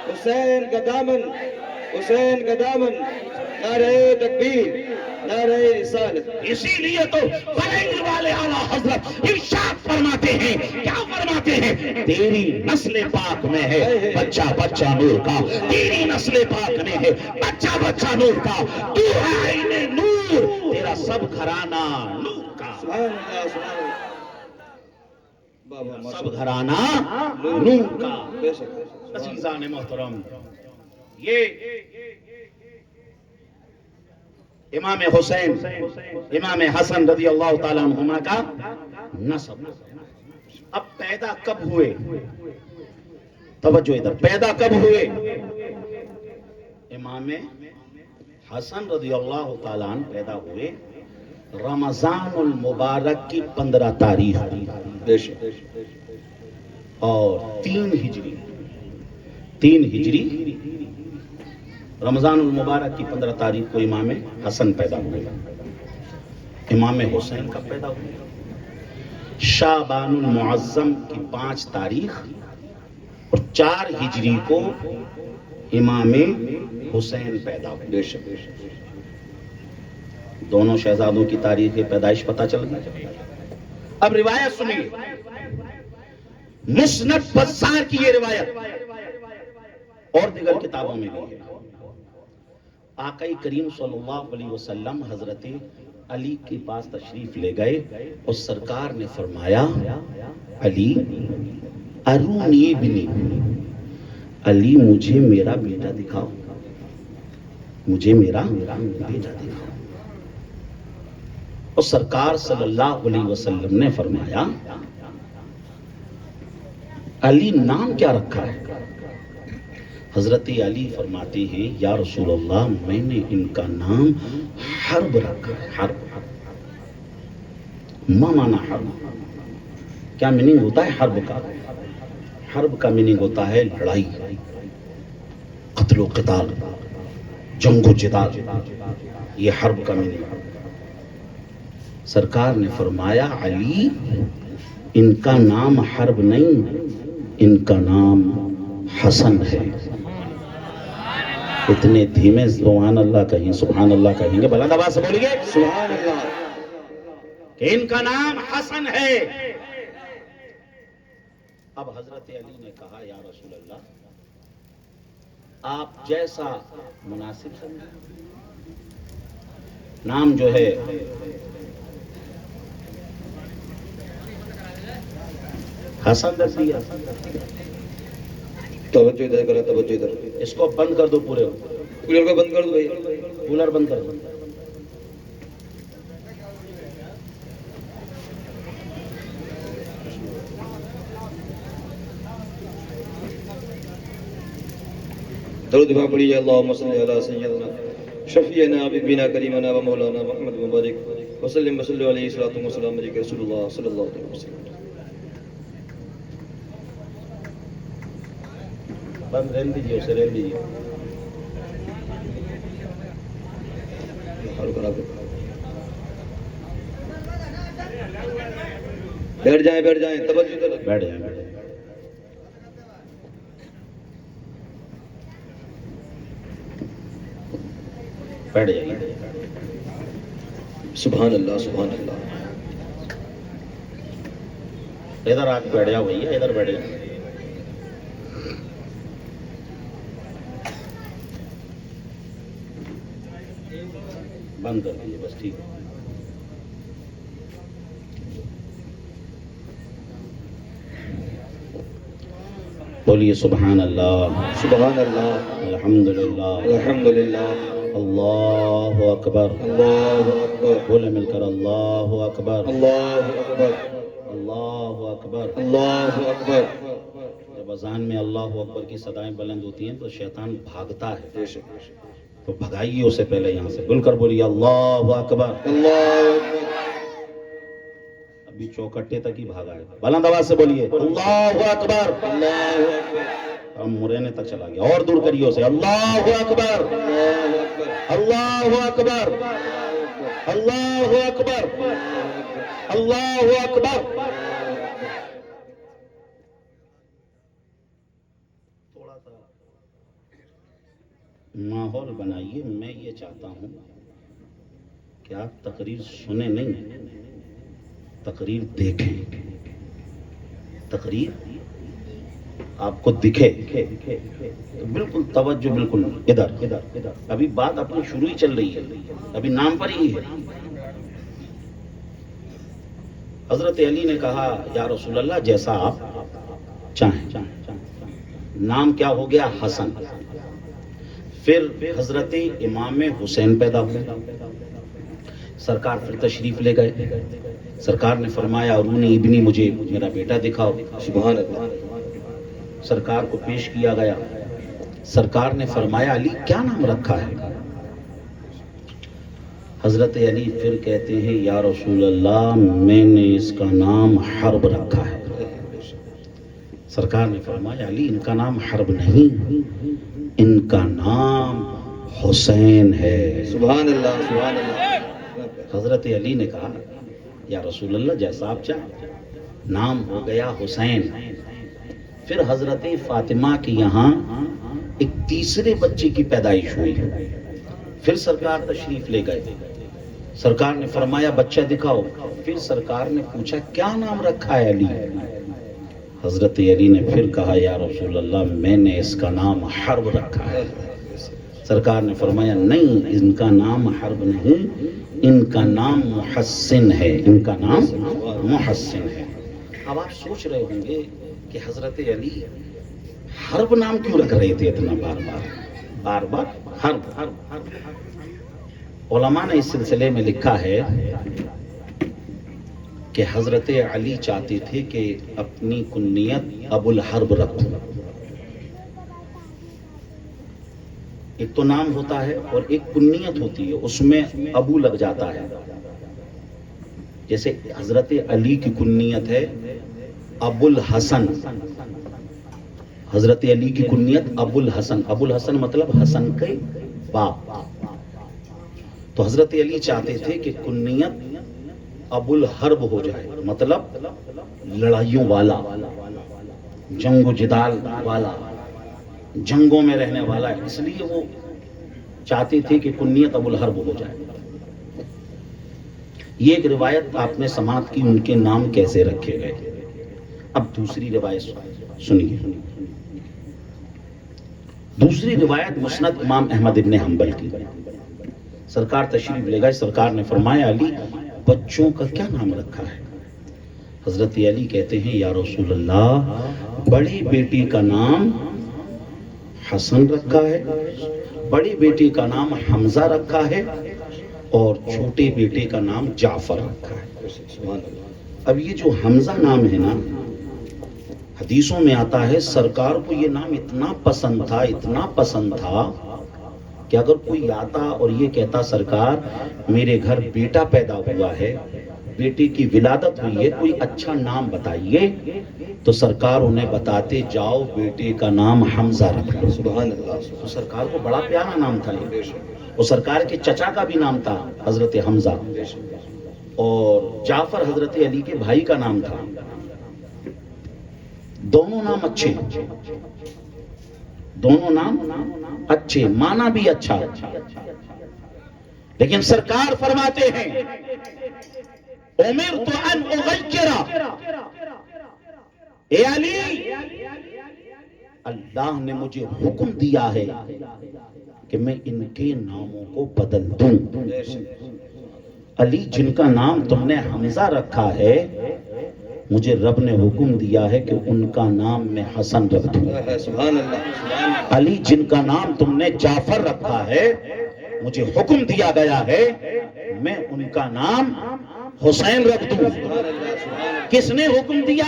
حسین کا دامن، حسین کا دامن، نعرہ تکبیر، نعرہ رسالت۔ اسی لیے تو بریلوی والے اعلیٰ حضرت ارشاد فرماتے ہیں، کیا فرماتے ہیں؟ تیری نسل پاک میں ہے بچہ بچہ نور کا، تیری نسل پاک میں ہے بچہ بچہ نور کا، تو ہے عین نور، تیرا سب گھرانہ نور کا، سبحان اللہ سبحان اللہ بابا سب گھرانہ نور کا۔ بے شک عزیزان محترم، یہ امام حسین، امام حسن رضی اللہ تعالیٰ عنہما کا نسب۔ اب پیدا کب ہوئے؟ توجہ ادھر، پیدا کب ہوئے؟ امام حسن رضی اللہ تعالیٰ عنہ پیدا ہوئے رمضان المبارک کی 15 تاریخ بے شک اور 3 ہجری، 3 ہجری رمضان المبارک کی 15 تاریخ کو امام حسن پیدا ہوئے۔ امام حسین کا پیدا ہوئے شعبان المعظم کی 5 تاریخ اور 4 ہجری کو امام حسین پیدا ہوئے۔ بے شک دونوں شہزادوں کی تاریخ پیدائش پتہ چل گئی۔ اب روایت سنیے، مسند بزار کی یہ روایت اور دیگر کتابوں میں بھی ہے۔ آقا کریم صلی اللہ علیہ وسلم حضرت علی کے پاس تشریف لے گئے اور سرکار نے فرمایا، علی ارونی ابنی، علی مجھے میرا بیٹا دکھاؤ، مجھے میرا بیٹا دکھاؤ۔ اور سرکار صلی اللہ علیہ وسلم نے فرمایا، علی نام کیا رکھا ہے؟ حضرت علی فرماتے ہیں، یا رسول اللہ میں نے ان کا نام حرب رکھا ہے۔ حرب، ما معنی حرب؟ کیا میننگ ہوتا ہے حرب کا؟ حرب کا میننگ ہوتا ہے لڑائی، قتل و قتال، جنگ و جدال، یہ حرب کا میننگ۔ سرکار نے فرمایا، علی ان کا نام حرب نہیں، ان کا نام حسن ہے۔ اتنے دھیمے سبحان اللہ کہیں، سبحان اللہ کہیں گے، بلند آواز سے بولیے سبحان اللہ کہ ان کا نام حسن ہے۔ اب حضرت علی نے کہا، یا رسول اللہ آپ جیسا مناسب سمجھیں، نام جو ہے حسن رکھ دیا۔ توجہ ادھر کرو، توجہ ادھر، اس کو بند کر دو، پورے کولر کو بند کر دو بھائی۔ کولر بند کر دو۔ درود پاک پڑھیے، اللہم صلی علی سیدنا شفیعنا حبیبنا کریمنا و مولانا محمد مبارک وسلم وصلی علیہ الصلوۃ والسلام علیہ رسول اللہ صلی اللہ علیہ وسلم. بند رہن دیجیے اسے رہن دیجیے. بیٹھ جائیں توجہ ادھر. بیٹھ جائیں بیٹھ جائیں. بیٹھ جائیے. سبحان اللہ سبحان اللہ. ادھر آ کے بیٹھ جاؤ بھیا, ادھر بیٹھ جاؤ. بند کر دیجیے بس, ٹھیک ہے. بولیے سبحان اللہ, سبحان اللہ, الحمدللہ, الحمدللہ, اللہ اکبر. اللہ اکبر, بولے مل کر اللہ اکبر, اللہ اکبر, اللہ اکبر. اللہ اکبر. جب اذان میں اللہ اکبر کی صدائیں بلند ہوتی ہیں تو شیطان بھاگتا ہے, تو بھگائیے اسے پہلے یہاں سے. بول کر بولیے اللہ اکبر. اللہ اکبر. ابھی چوکٹے تک ہی بھاگا ہے. بلند آواز سے بولیے اللہ اکبر. اللہ اکبر. ہم مرینے تک چلا گیا, اور دور کریے اسے. اللہ اکبر, اللہ اکبر, اللہ اکبر, اللہ اکبر, اللہ اکبر. تھوڑا سا ماحول بنائیے. میں یہ چاہتا ہوں کہ آپ تقریر سنیں نہیں, تقریر دیکھیں. تقریر آپ کو دکھے تو بالکل توجہ, بالکل ادھر. ابھی بات اپنی شروع ہی چل رہی ہے, ابھی نام پر ہی ہے. حضرت علی نے کہا یا رسول اللہ جیسا آپ چاہیں. نام کیا ہو گیا؟ حسن. پھر حضرت امام حسین پیدا ہوئے. سرکار پھر تشریف لے گئے. سرکار نے فرمایا ارونی ابنی, مجھے میرا بیٹا دکھاؤ. سبحان اللہ. سرکار کو پیش کیا گیا. سرکار نے فرمایا علی کیا نام رکھا ہے؟ حضرت علی پھر کہتے ہیں یا رسول اللہ میں نے اس کا نام حرب رکھا ہے. سرکار نے فرمایا علی ان کا نام حرب نہیں, ان کا نام حسین ہے. سبحان اللہ سبحان اللہ. حضرت علی نے کہا یا رسول اللہ جیسا آپ چاہیں. نام ہو گیا حسین. پھر حضرت فاطمہ کے یہاں ایک تیسرے بچے کی پیدائش ہوئی. پھر سرکار تشریف لے گئے. سرکار نے فرمایا بچہ دکھاؤ. پھر سرکار نے پوچھا کیا نام رکھا ہے علی؟ حضرت علی نے پھر کہا یا رسول اللہ میں نے اس کا نام حرب رکھا ہے. سرکار نے فرمایا نہیں, ان کا نام حرب نہیں, ان کا نام محسن ہے. ان کا نام محسن ہے. اب آپ سوچ رہے ہوں گے کہ حضرت علی حرب نام کیوں رکھ رہے تھے اتنا بار بار حرب. علماء نے اس سلسلے میں لکھا ہے کہ حضرت علی چاہتے تھے کہ اپنی کنیت ابو الحرب رکھوں. ایک تو نام ہوتا ہے اور ایک کنیت ہوتی ہے, اس میں ابو لگ جاتا ہے. جیسے حضرت علی کی کنیت ہے ابو الحسن. حضرت علی کی کنیت ابو الحسن. ابو الحسن مطلب حسن کے باپ. تو حضرت علی چاہتے تھے کہ کنیت ابو الحرب ہو جائے, مطلب لڑائیوں والا, جنگ و جدال والا, جنگوں میں رہنے والا ہے. اس لیے وہ چاہتے تھے کہ کنیت ابو الحرب ہو جائے. یہ ایک روایت آپ نے سماعت کی ان کے نام کیسے رکھے گئے. اب دوسری روایت سنیے. دوسری روایت مسند امام احمد ابن حنبل کی. سرکار تشریف لے گئے. سرکار نے فرمایا علی بچوں کا کیا نام رکھا ہے؟ حضرت علی کہتے ہیں یا رسول اللہ بڑی بیٹی کا نام حسن رکھا ہے, بڑی بیٹی کا نام حمزہ رکھا ہے, اور چھوٹے بیٹے کا نام جعفر رکھا ہے. اب یہ جو حمزہ نام ہے نا, حدیثوں میں آتا ہے سرکار کو یہ نام اتنا پسند تھا کہ اگر کوئی آتا اور یہ کہتا سرکار میرے گھر بیٹا پیدا ہوا ہے، بیٹے کی ولادت ہوئی ہے، کوئی اچھا نام بتائیے، تو سرکار انہیں بتاتے جاؤ بیٹے کا نام حمزہ رکھ لو۔ سبحان اللہ، تو سرکار کو بڑا پیارا نام تھا یہ، اور سرکار کے چچا کا بھی نام تھا حضرت حمزہ، اور جعفر حضرت علی کے بھائی کا نام تھا۔ دونوں نام اچھے، دونوں نام اچھے، معنی بھی اچھا، لیکن سرکار فرماتے ہیں امرت ان اغیر، اے علی اللہ نے مجھے حکم دیا ہے کہ میں ان کے ناموں کو بدل دوں۔ علی جن کا نام تم نے حمزہ رکھا ہے، مجھے رب نے حکم دیا ہے کہ ان کا نام میں حسن رکھ دوں۔ سبحان اللہ، علی جن کا نام تم نے جعفر رکھا ہے، مجھے حکم دیا گیا ہے میں ان کا نام حسین رکھ دوں۔ کس نے حکم دیا؟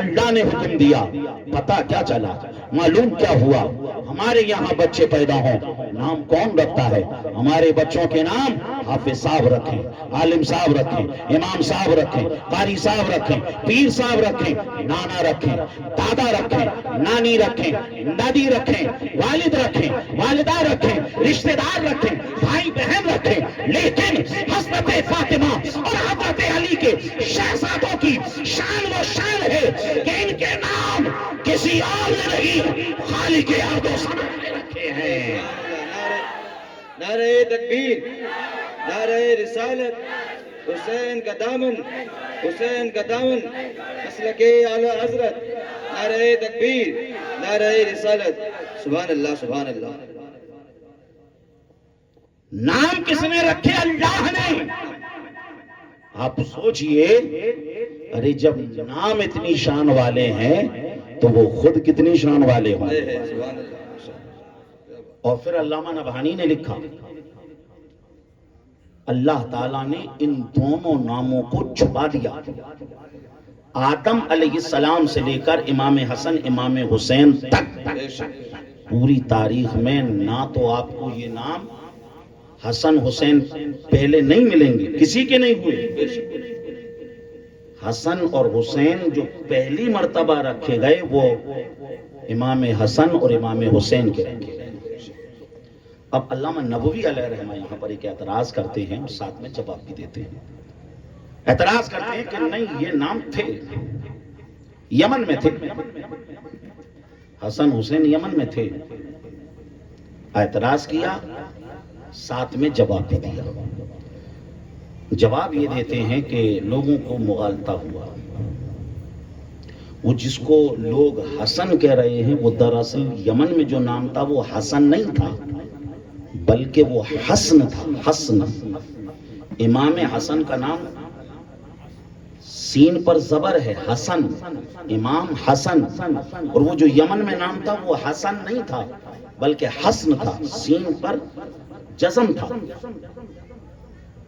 اللہ نے حکم دیا۔ پتا کیا چلا، معلوم کیا ہوا؟ ہمارے یہاں بچے پیدا ہوں، نام کون رکھتا ہے؟ ہمارے بچوں کے نام حافظ صاحب رکھیں، عالم صاحب رکھیں، امام صاحب رکھیں، قاری صاحب رکھیں، پیر صاحب رکھیں، نانا رکھیں، دادا رکھیں، نانی رکھیں، دادی رکھیں، والد رکھیں، والدہ رکھیں، رشتہ دار رکھیں، بھائی بہن رکھیں، لیکن حضرت فاطمہ اور حضرت علی کے شہزادوں کی شان و شان ہے کہ ان کے نام کسی اور نے نہیں، خالق ارض و سما نے رکھے ہیں۔ نعرہ تکبیر، نعرہ رسالت، حسین کا دامن، حسین کا دامن، مسلک اعلی حضرت، نعرہ تکبیر، نعرہ رسالت، سبحان اللہ، سبحان اللہ۔ نام کس نے رکھے؟ اللہ نے۔ آپ سوچئے، ارے جب نام اتنی شان والے ہیں تو وہ خود کتنی شان والے ہوں۔ سبحان اللہ۔ اور پھر علامہ نبہانی نے لکھا اللہ تعالیٰ نے ان دونوں ناموں کو چھپا دیا۔ آدم علیہ السلام سے لے کر امام حسن امام حسین تک پوری تاریخ میں نہ تو آپ کو یہ نام حسن حسین پہلے نہیں ملیں گے، کسی کے نہیں ہوئے۔ حسن اور حسین جو پہلی مرتبہ رکھے گئے وہ امام حسن اور امام حسین کے رکھے گئے۔ اب علامہ نبوی علیہ رحمہ یہاں پر ایک اعتراض کرتے ہیں اور ساتھ میں جواب بھی دیتے ہیں۔ اعتراض کرتے ہیں کہ نہیں، یہ نام تھے، یمن میں تھے، حسن حسین یمن میں تھے۔ اعتراض کیا، ساتھ میں جواب بھی دیا۔ جواب یہ دیتے ہیں کہ لوگوں کو مغالطہ ہوا، وہ جس کو لوگ حسن کہہ رہے ہیں وہ دراصل یمن میں جو نام تھا وہ حسن نہیں تھا بلکہ وہ حسن تھا۔ حسن، امام حسن کا نام سین پر زبر ہے، حسن، امام حسن، اور وہ جو یمن میں نام تھا وہ حسن نہیں تھا بلکہ حسن تھا، سین پر جزم تھا۔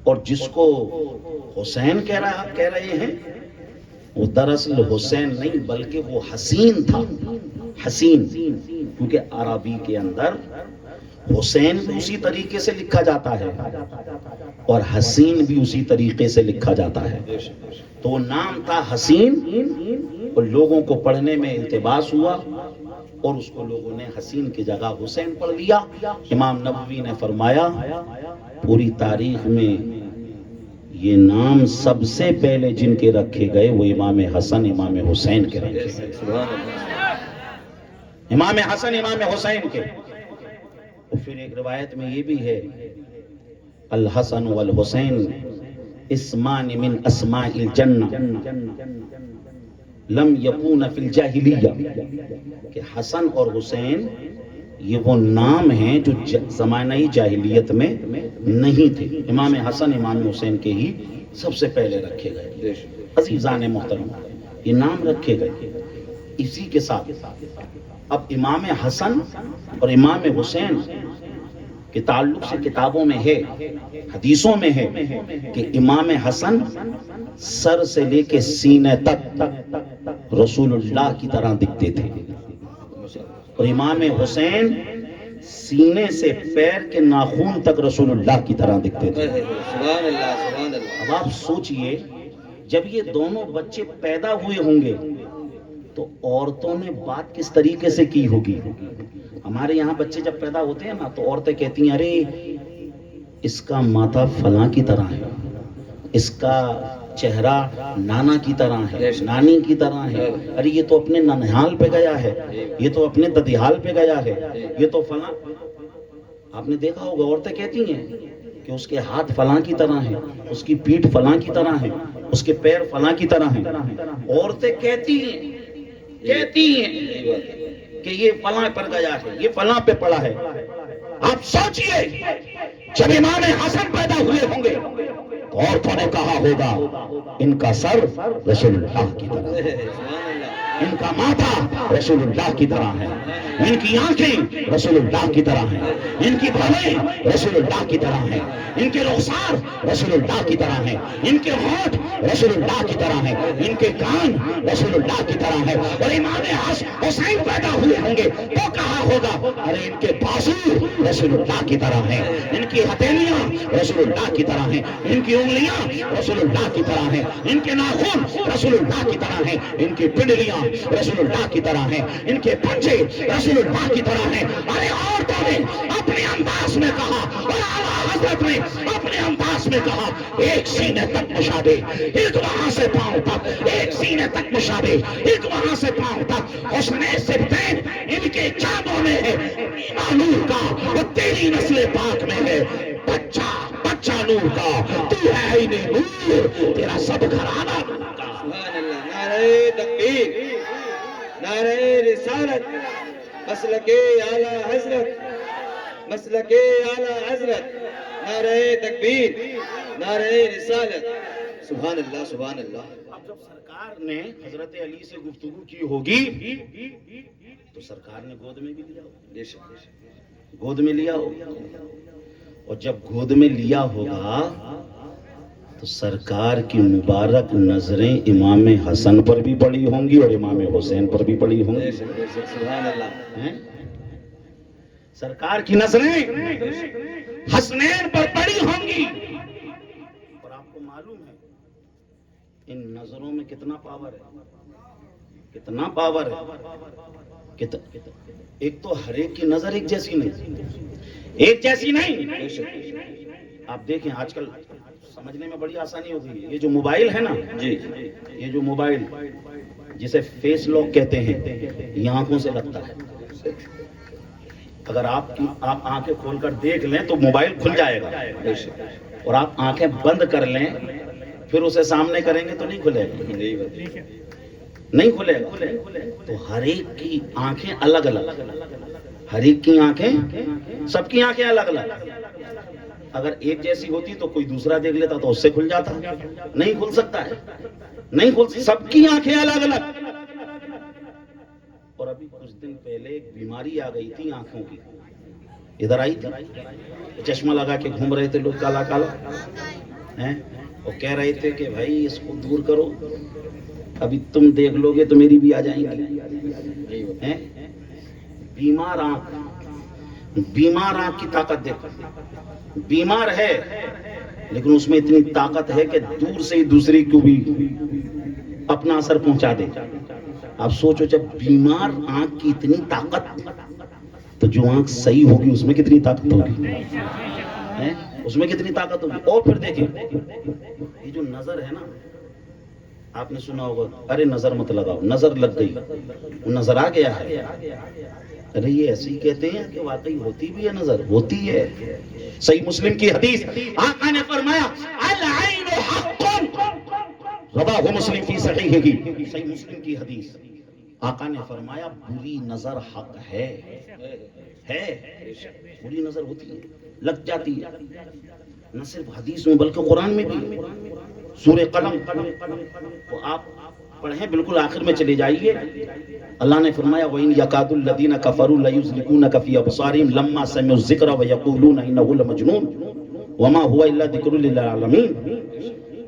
اور جس کو حسین کہہ رہے ہیں وہ دراصل حسین نہیں بلکہ وہ حسین تھا، حسین، کیونکہ عربی کے اندر حسین بھی اسی طریقے سے لکھا جاتا ہے اور حسین بھی اسی طریقے سے لکھا جاتا ہے۔ تو وہ نام تھا حسین، اور لوگوں کو پڑھنے میں التباس ہوا اور اس کو لوگوں نے حسین کی جگہ حسین پڑھ لیا۔ امام نبوی نے فرمایا پوری تاریخ میں یہ نام سب سے پہلے جن کے رکھے گئے وہ امام حسن امام حسین کے رکھے گئے، امام حسن امام حسین کے۔ اور پھر ایک روایت میں یہ بھی ہے الحسن والحسین اسمان من اسماء الجنہ لم یکون فی الجاہلیہ، کہ حسن اور حسین یہ وہ نام ہیں جو زمانہ جاہلیت میں نہیں تھے، امام حسن امام حسین کے ہی سب سے پہلے رکھے گئے۔ عزیزان محترم، یہ نام رکھے گئے۔ اسی کے ساتھ اب امام حسن اور امام حسین کے تعلق سے کتابوں میں ہے، حدیثوں میں ہے کہ امام حسن سر سے لے کے سینے تک رسول اللہ کی طرح دکھتے تھے، اور امام حسین سینے سے پیر کے ناخن تک رسول اللہ کی طرح دکھتے تھے. سبحان اللہ سبحان اللہ. اب آپ سوچئے جب یہ دونوں بچے پیدا ہوئے ہوں گے تو عورتوں نے بات کس طریقے سے کی ہوگی. ہمارے یہاں بچے جب پیدا ہوتے ہیں نا تو عورتیں کہتی ہیں ارے اس کا ماتھا فلاں کی طرح ہے, اس کا چہرہ نانا کی طرح ہے, نانی کی طرح ہے, ارے یہ تو اپنے ننہال پہ گیا ہے, یہ تو اپنے ددیال پہ گیا ہے, یہ تو فلاں. آپ نے دیکھا ہوگا عورتیں کہتی ہیں کہ اس کے ہاتھ فلاں کی طرح ہیں, اس کی پیٹھ فلاں کی طرح ہے, اس کے پیر فلاں کی طرح ہیں. عورتیں کہتی ہیں کہ یہ فلاں پر گیا ہے, یہ فلاں پہ پڑا ہے. آپ سوچئے جب امام حسن پیدا ہوئے ہوں گے تو عورتوں نے کہا ہوگا ان کا سر رسول اللہ کی طرح ہے, ان کا ماتھا رسول اللہ کی طرح ہے, ان کی آنکھیں رسول اللہ کی طرح ہیں, ان کی بھویں رسول اللہ کی طرح ہیں, ان کے رخسار رسول اللہ کی طرح ہیں, ان کے ہونٹ رسول اللہ کی طرح ہیں, ان کے کان رسول اللہ کی طرح ہیں. اور امام حسین پیدا ہوئے ہوں گے تو کہا ہوگا ارے ان کے بازو رسول اللہ کی طرح ہیں, ان کی ہتھیلیاں رسول اللہ کی طرح ہیں, ان کی انگلیاں رسول اللہ کی طرح ہیں, ان کے ناخن رسول اللہ کی طرح ہیں, ان کی پنڈلیاں رسول اللہ کی طرح ہیں, ان کے پنجے رسول اللہ کی طرح ہیں. ارے عورتوں نے اپنے انداز میں کہا اور اعلیٰ حضرت نے اپنے انداز میں کہا ایک سینے تک مشابہ, ایک وہاں سے پاؤں تک, ایک سینے تک مشابہ, ایک وہاں سے پاؤں تک. حسن سبتین ان کے جاموں میں ہے, نور کا وہ تیری نسل پاک میں ہے. بچہ نور کا, تو ہے عین نور, تیرا سب گھرانہ نور کا. سبحان اللہ. نعرہ تکبیر, نعرہ رسالت, مسلک اعلیٰ حضرت, مسلک اعلیٰ حضرت, نعرہ تکبیر, نعرہ رسالت. سبحان اللہ سبحان اللہ. اب جب سرکار نے حضرت علی سے گفتگو کی ہوگی تو سرکار نے گود میں بھی لیا ہوگا, گود میں لیا ہوگا. اور جب گود میں لیا ہوگا تو سرکار کی مبارک نظریں امام حسن پر بھی پڑی ہوں گی اور امام حسین پر بھی پڑی ہوں گی. سبحان اللہ. سرکار کی نظریں حسنین پر پڑی ہوں گی. اور آپ کو معلوم ہے ان نظروں میں کتنا پاور ہے, کتنا پاور ہے. ایک تو ہر ایک کی نظر ایک جیسی نہیں, ایک جیسی نہیں. آپ دیکھیں آج کل سمجھنے میں بڑی آسانی ہو گئی ہے. یہ جو موبائل ہے نا, جی یہ جو موبائل جسے فیس لاک کہتے ہیں, یہ آنکھوں سے لگتا ہے. اگر آپ آنکھیں کھول کر دیکھ لیں تو موبائل کھل جائے گا, اور آپ آنکھیں بند کر لیں پھر اسے سامنے کریں گے تو نہیں کھلے گا, نہیں کھلے گا. تو ہر ایک کی آنکھیں الگ الگ, ہر ایک کی آنکھیں, سب کی آنکھیں الگ الگ. اگر ایک جیسی ہوتی تو کوئی دوسرا دیکھ لیتا تو اس سے کھل جاتا, نہیں کھل سکتا ہے, نہیں کھل, سب کی آنکھیں الگ الگ. اور ابھی کچھ دن پہلے ایک بیماری آ گئی تھی آنکھوں کی, ادھر آئی تھی, چشمہ لگا کے گھوم رہے تھے لوگ کالا کالا, وہ کہہ رہے تھے کہ بھائی اس کو دور کرو, ابھی تم دیکھ لو گے تو میری بھی آ جائیں گی. بیمار آنکھ, بیمار آنکھ کی طاقت دیکھو, بیمار ہے لیکن اس میں اتنی طاقت ہے کہ دور سے ہی دوسری کو بھی اپنا اثر پہنچا دے. آپ سوچو جب بیمار آنکھ کی اتنی طاقت تو جو آنکھ صحیح ہوگی اس میں کتنی طاقت ہوگی, اس میں کتنی طاقت ہوگی. اور پھر دیکھیں یہ جو نظر ہے نا, آپ نے سنا ہوگا ارے نظر مت لگاؤ, نظر لگ گئی, وہ نظر آ گیا ہے. ارے یہ ایسے ہی کہتے ہیں کہ واقعی ہوتی بھی ہے, نظر ہوتی ہے. صحیح مسلم کی حدیث, آقا نے فرمایا العین حق, رواہ مسلم فی صحیحہ, صحیح مسلم کی حدیث. آقا نے فرمایا بری نظر حق ہے, بری نظر ہوتی ہے, لگ جاتی ہے. نہ صرف حدیث میں بلکہ قرآن میں بھی. سورہ قلم وہ آپ پڑھیں, بالکل آخر میں چلے جائیے. اللہ نے فرمایا وَإِنْ يَكَادُ الَّذِينَ كَفَرُوا لَيُزْلِقُونَكَ فِي أَبْصَارِهِمْ لَمَّا سَمِعُوا الذِّكْرَ وَيَقُولُونَ إِنَّهُ لَمَجْنُونٌ وَمَا هُوَ إِلَّا ذِكْرٌ لِلْعَالَمِينَ.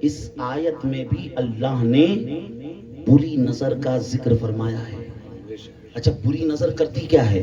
اس آیت میں بھی اللہ نے بری نظر کا ذکر فرمایا ہے. اچھا بری نظر کرتی کیا ہے؟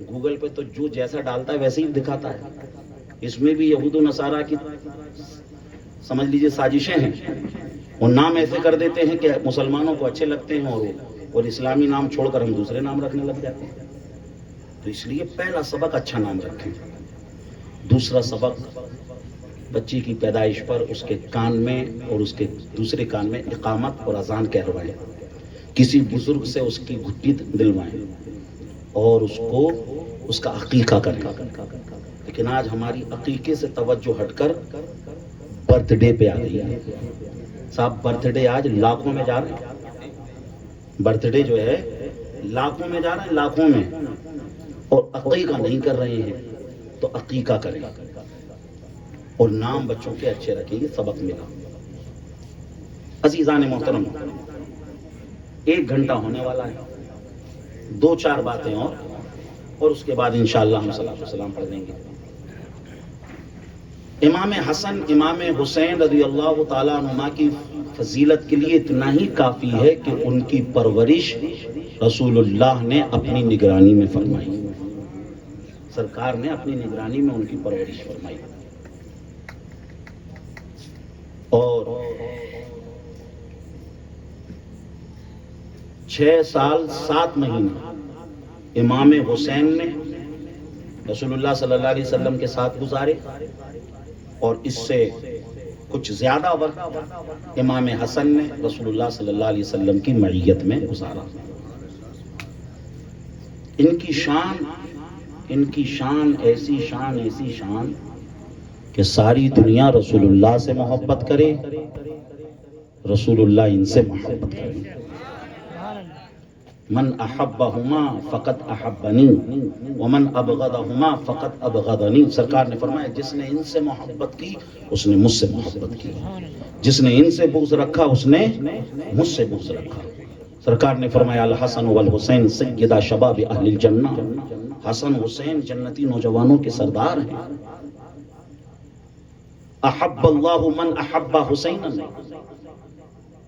گوگل پہ تو جو جیسا ڈالتا ہے ویسے ہی دکھاتا ہے. اس میں بھی یہود و نصارہ کی سمجھ لیجئے سازشیں ہیں. وہ نام ایسے کر دیتے ہیں کہ مسلمانوں کو اچھے لگتے ہیں اور اسلامی نام چھوڑ کر ہم دوسرے نام رکھنے لگ جاتے ہیں. تو اس لیے پہلا سبق اچھا نام رکھیں. دوسرا سبق بچی کی پیدائش پر اس کے کان میں اور اس کے دوسرے کان میں اقامت اور اذان کہلوائیں. کسی بزرگ سے اس کی گھٹی دلوائیں اور اس کو اس کا عقیقہ کریں. لیکن آج ہماری عقیقے سے توجہ ہٹ کر برتھ ڈے پہ آ گئی ہے. صاحب برتھ ڈے آج لاکھوں میں جا رہے ہیں. برتھ ڈے جو ہے لاکھوں میں جا رہے ہیں, لاکھوں میں, اور عقیقہ نہیں کر رہے ہیں. تو عقیقہ کریں اور نام بچوں کے اچھے رکھیں. یہ سبق ملا. عزیزان محترم, 1 گھنٹہ ہونے والا ہے. 2-4 باتیں اور اس کے بعد انشاءاللہ ہم صلاۃ والسلام پڑھ دیں گے. امام حسن امام حسین رضی اللہ تعالیٰ عنہما کی فضیلت کے لیے اتنا ہی کافی ہے کہ ان کی پرورش رسول اللہ نے اپنی نگرانی میں فرمائی. سرکار نے اپنی نگرانی میں ان کی پرورش فرمائی. اور 6 سال 7 مہینے امام حسین نے رسول اللہ صلی اللہ علیہ وسلم کے ساتھ گزارے, اور اس سے کچھ زیادہ وقت امام حسن نے رسول اللہ صلی اللہ علیہ وسلم کی معیت میں گزارا. ان کی شان ایسی شان کہ ساری دنیا رسول اللہ سے محبت کرے, رسول اللہ ان سے محبت کرے. من احبہما فقط احبنی ومن ابغضہما فقط ابغضنی. سرکار نے فرمایا جس نے ان سے محبت کی اس نے مجھ سے محبت کی, جس نے ان سے بغض رکھا اس نے مجھ سے بغض رکھا. سرکار نے فرمایا الحسن والحسین سیدہ شباب اہل الجنہ. حسن حسین جنتی نوجوانوں کے سردار ہیں. احب اللہ من احب حسینا,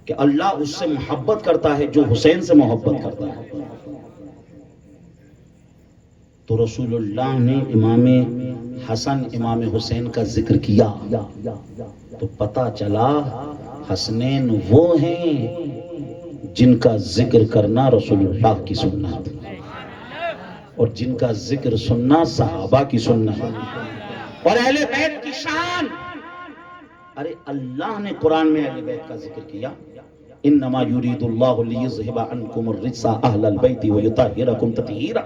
کہ اللہ اس سے محبت کرتا ہے جو حسین سے محبت کرتا ہے. تو رسول اللہ نے امام حسن امام حسین کا ذکر کیا تو پتہ چلا حسنین وہ ہیں جن کا ذکر کرنا رسول اللہ کی سنت, اور جن کا ذکر سننا صحابہ کی سنت, اور اہل بیت کی شان. ارے اللہ نے قرآن میں اہل بیت کا ذکر کیا. انما یرید اللہ لیذھب عنکم الرجس اہل البیت ویطہرکم تطہیرا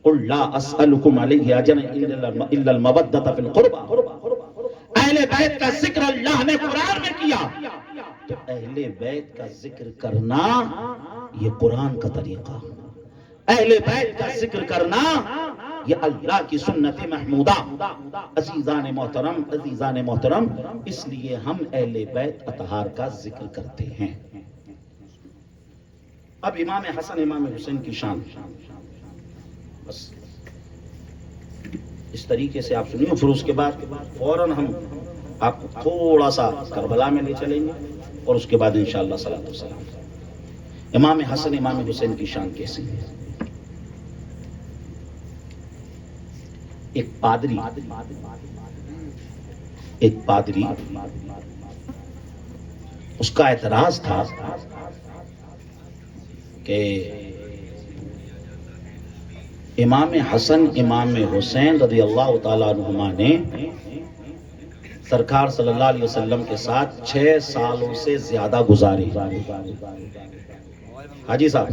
قل لا اسألکم علیہ اجرا الا المودۃ فی القربى. اہل بیت کا ذکر اللہ نے قرآن میں کیا تو اہل بیت کا ذکر کرنا یہ قرآن کا طریقہ. اہل بیت کا ذکر کرنا یہ اللہ کی سنت محمودہ. عزیزان محترم, اس لیے ہم اہل بیت اطہار کا ذکر کرتے ہیں. اب امام حسن امام حسین کی شان بس اس طریقے سے آپ سنیے, پھر اس کے بعد فوراً ہم آپ کو تھوڑا سا کربلا میں لے چلیں گے, اور اس کے بعد انشاءاللہ صلاۃ والسلام. امام حسن امام حسین کی شان کیسی ہے. ایک پادری اس کا اعتراض تھا کہ امام حسن امام حسین رضی اللہ تعالیٰ عنہما نے سرکار صلی اللہ علیہ وسلم کے ساتھ 6 سالوں سے زیادہ گزارے. حاجی صاحب,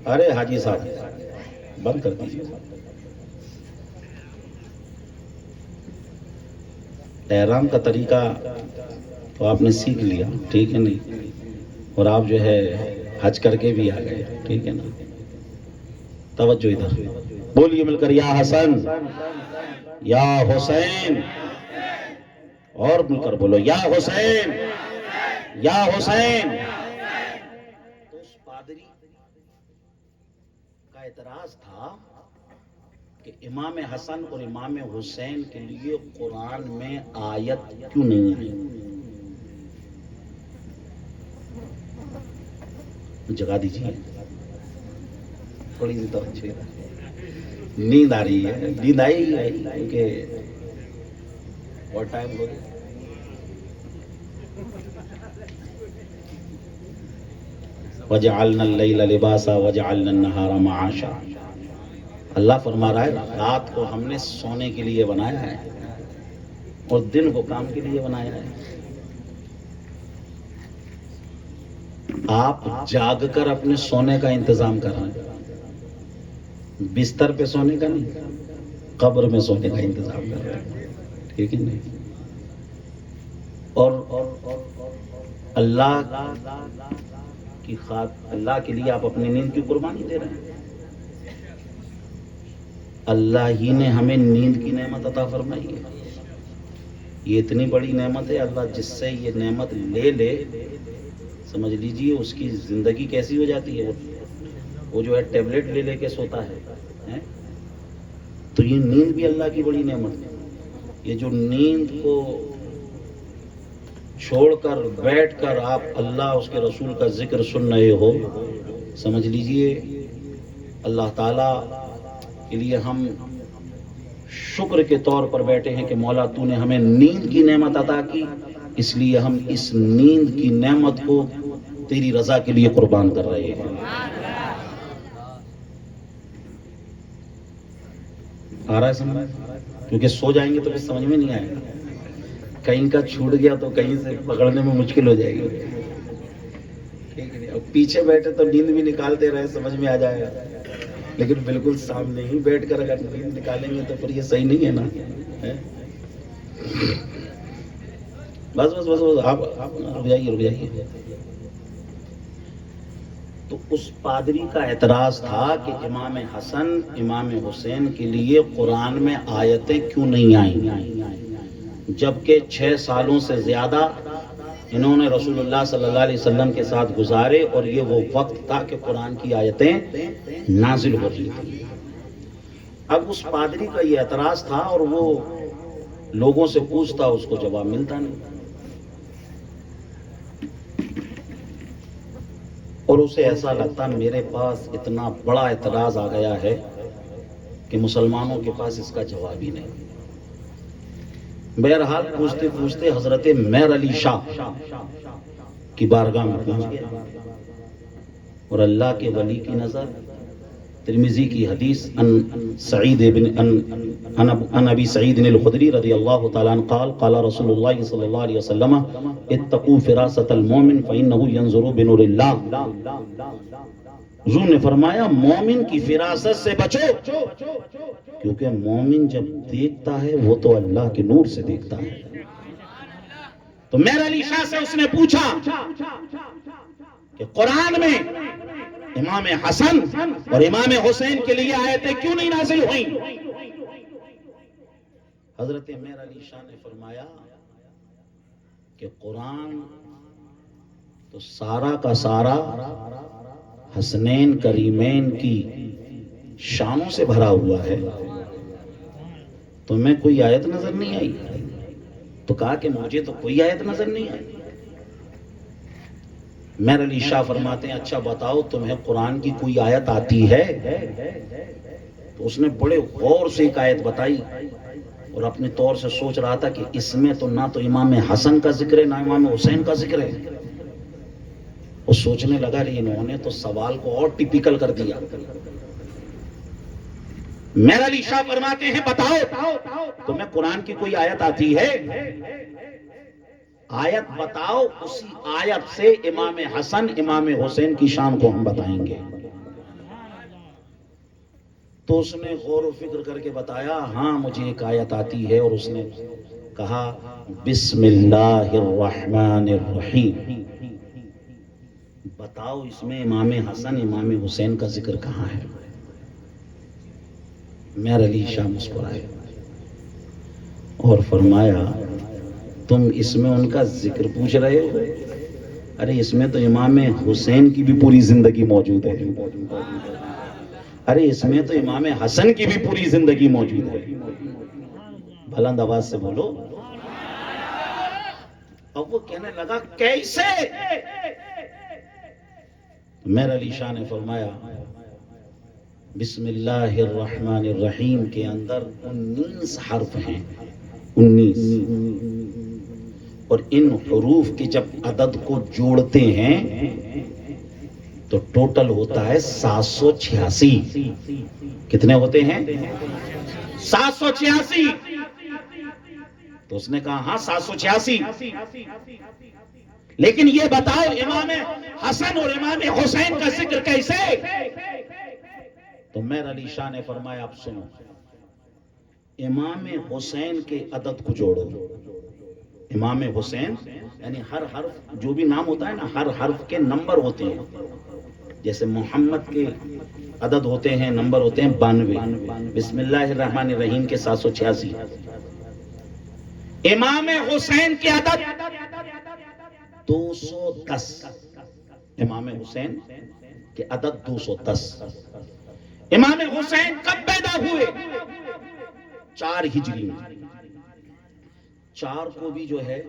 ارے حاجی صاحب بند کر دیجیے. احرام کا طریقہ تو آپ نے سیکھ لیا, ٹھیک ہے نہیں, اور آپ جو ہے حج کر کے بھی آ گئے, ٹھیک ہے نا. توجہ ادھر بولیے مل کر یا حسن یا حسین, اور مل کر بولو یا حسین یا حسین. تو اس پادری کا اعتراض تھا کہ امام حسن اور امام حسین کے لیے قرآن میں آیت کیوں نہیں ہے. جگہ دیجیے تھوڑی سی توجہ. نیند آ رہی ہے، نیند آئی ہی آئی کیونکہ بہت ٹائم ہو گیا. وَجَعَلْنَا اللَّيْلَ لِبَاسًا وَجَعَلْنَا النَّهَارَ مَعَاشًا. اللہ فرما رہا ہے رات کو ہم نے سونے کے لیے بنایا ہے اور دن کو کام کے لیے بنایا ہے. آپ جاگ کر اپنے سونے کا انتظام کر رہے ہیں، بستر پہ سونے کا نہیں، قبر میں سونے کا انتظام کر رہے ہیں. ٹھیک ہے نہیں؟ اور اللہ کی اللہ کے لیے آپ اپنی نیند کی قربانی دے رہے ہیں. اللہ ہی نے ہمیں نیند کی نعمت عطا فرمائی ہے. یہ اتنی بڑی نعمت ہے، اللہ جس سے یہ نعمت لے لے سمجھ لیجئے اس کی زندگی کیسی ہو جاتی ہے. وہ جو ہے ٹیبلٹ لے لے کے سوتا ہے. تو یہ نیند بھی اللہ کی بڑی نعمت ہے. یہ جو نیند کو چھوڑ کر بیٹھ کر آپ اللہ اس کے رسول کا ذکر سن رہے ہو، سمجھ لیجئے اللہ تعالیٰ کے لیے ہم شکر کے طور پر بیٹھے ہیں کہ مولا تو نے ہمیں نیند کی نعمت عطا کی، اس لیے ہم اس نیند کی نعمت کو تیری رضا کے لیے قربان کر رہے ہیں. آ رہا ہے سمجھ؟ کیونکہ سو جائیں گے تو پھر سمجھ میں نہیں آئے گا. کہیں کا چھوٹ گیا تو کہیں سے پکڑنے میں مشکل ہو جائے گی. ٹھیک ہے. اب پیچھے بیٹھے تو نیند بھی نکالتے رہے سمجھ میں آ جائے گا، لیکن بالکل سامنے ہی بیٹھ کر اگر نیند نکالیں گے تو پھر یہ صحیح نہیں ہے نا. بس بس بس بس آپ رک جائیے. تو اس پادری کا اعتراض تھا کہ امام حسن امام حسین کے لیے قرآن میں آیتیں کیوں نہیں آئیں، جبکہ 6 سالوں سے زیادہ انہوں نے رسول اللہ صلی اللہ علیہ وسلم کے ساتھ گزارے اور یہ وہ وقت تھا کہ قرآن کی آیتیں نازل ہو رہی تھیں. اب اس پادری کا یہ اعتراض تھا اور وہ لوگوں سے پوچھتا، اس کو جواب ملتا نہیں. اور اسے ایسا لگتا میرے پاس اتنا بڑا اعتراض آ گیا ہے کہ مسلمانوں کے پاس اس کا جواب ہی نہیں. بہرحال پوچھتے پوچھتے حضرت میر علی شاہ کی بارگاہ میں پہنچ گیا اور اللہ کے ولی کی نظر ترمذی کی حدیث عن ابی سعید الخدری رضی اللہ تعالیٰ عنہ قال قال رسول اللہ صلی اللہ علیہ وسلم اتقوا فراست المومن فإنه ينظر بنور اللہ. حضور نے فرمایا مومن کی فراست سے بچو، کیونکہ مومن جب دیکھتا ہے وہ تو اللہ کے نور سے دیکھتا ہے. تو میر علی شاہ سے اس نے پوچھا کہ قرآن میں امام حسن اور امام حسین کے لیے آیتیں کیوں نہیں نازل ہوئیں؟ حضرت میر علی شاہ نے فرمایا کہ قرآن تو سارا کا سارا حسنین کریمین کی شانوں سے بھرا ہوا ہے، تو میں کوئی آیت نظر نہیں آئی. تو کہا کہ مجھے تو کوئی آیت نظر نہیں آئی. میر علی شاہ فرماتے ہیں اچھا بتاؤ تمہیں قرآن کی کوئی آیت آتی ہے؟ تو اس نے بڑے غور سے ایک آیت بتائی اور اپنے طور سے سوچ رہا تھا کہ اس میں تو نہ تو امام حسن کا ذکر ہے نہ امام حسین کا ذکر ہے. وہ سوچنے لگا رہی انہوں نے تو سوال کو اور ٹپیکل کر دیا. میر علی شاہ فرماتے ہیں بتاؤ تمہیں قرآن کی کوئی آیت آتی ہے؟ آیت بتاؤ، اسی آیت سے امام حسن امام حسین کی شان کو ہم بتائیں گے. تو اس نے غور و فکر کر کے بتایا ہاں مجھے ایک آیت آتی ہے، اور اس نے کہا بسم اللہ الرحمن الرحیم. بتاؤ اس میں امام حسن امام حسین کا ذکر کہاں ہے؟ میر علی شاہ مسکرائے اور فرمایا تم اس میں ان کا ذکر پوچھ رہے ہو؟ ارے اس میں تو امام حسین کی بھی پوری زندگی موجود ہے. ارے اس میں تو امام حسن کی بھی پوری زندگی موجود ہے. بلند آواز سے بولو. اب وہ کہنے لگا کیسے؟ میر علی شاہ نے فرمایا بسم اللہ الرحمن الرحیم کے اندر 19 حرف ہیں، 19، اور ان حروف کے جب عدد کو جوڑتے ہیں تو ٹوٹل ہوتا ہے 786۔ کتنے ہوتے ہیں؟ 786۔ تو اس نے کہا ہاں 786، لیکن یہ بتاؤ امام حسن اور امام حسین کا ذکر کیسے؟ تو میر علی شاہ نے فرمایا آپ سنو، امام حسین کے عدد کو جوڑو۔ امام حسین یعنی ہر حرف جو بھی نام ہوتا ہے نا، ہر حرف کے نمبر ہوتے ہیں، جیسے محمد کے عدد ہوتے ہیں، نمبر ہوتے ہیں 92، بسم اللہ الرحمن الرحیم کے 786۔ امام حسین کے عدد 210، امام حسین کے عدد 210۔ امام حسین کب پیدا ہوئے؟ 4 ہجری میں۔ 4 کو بھی جو ہے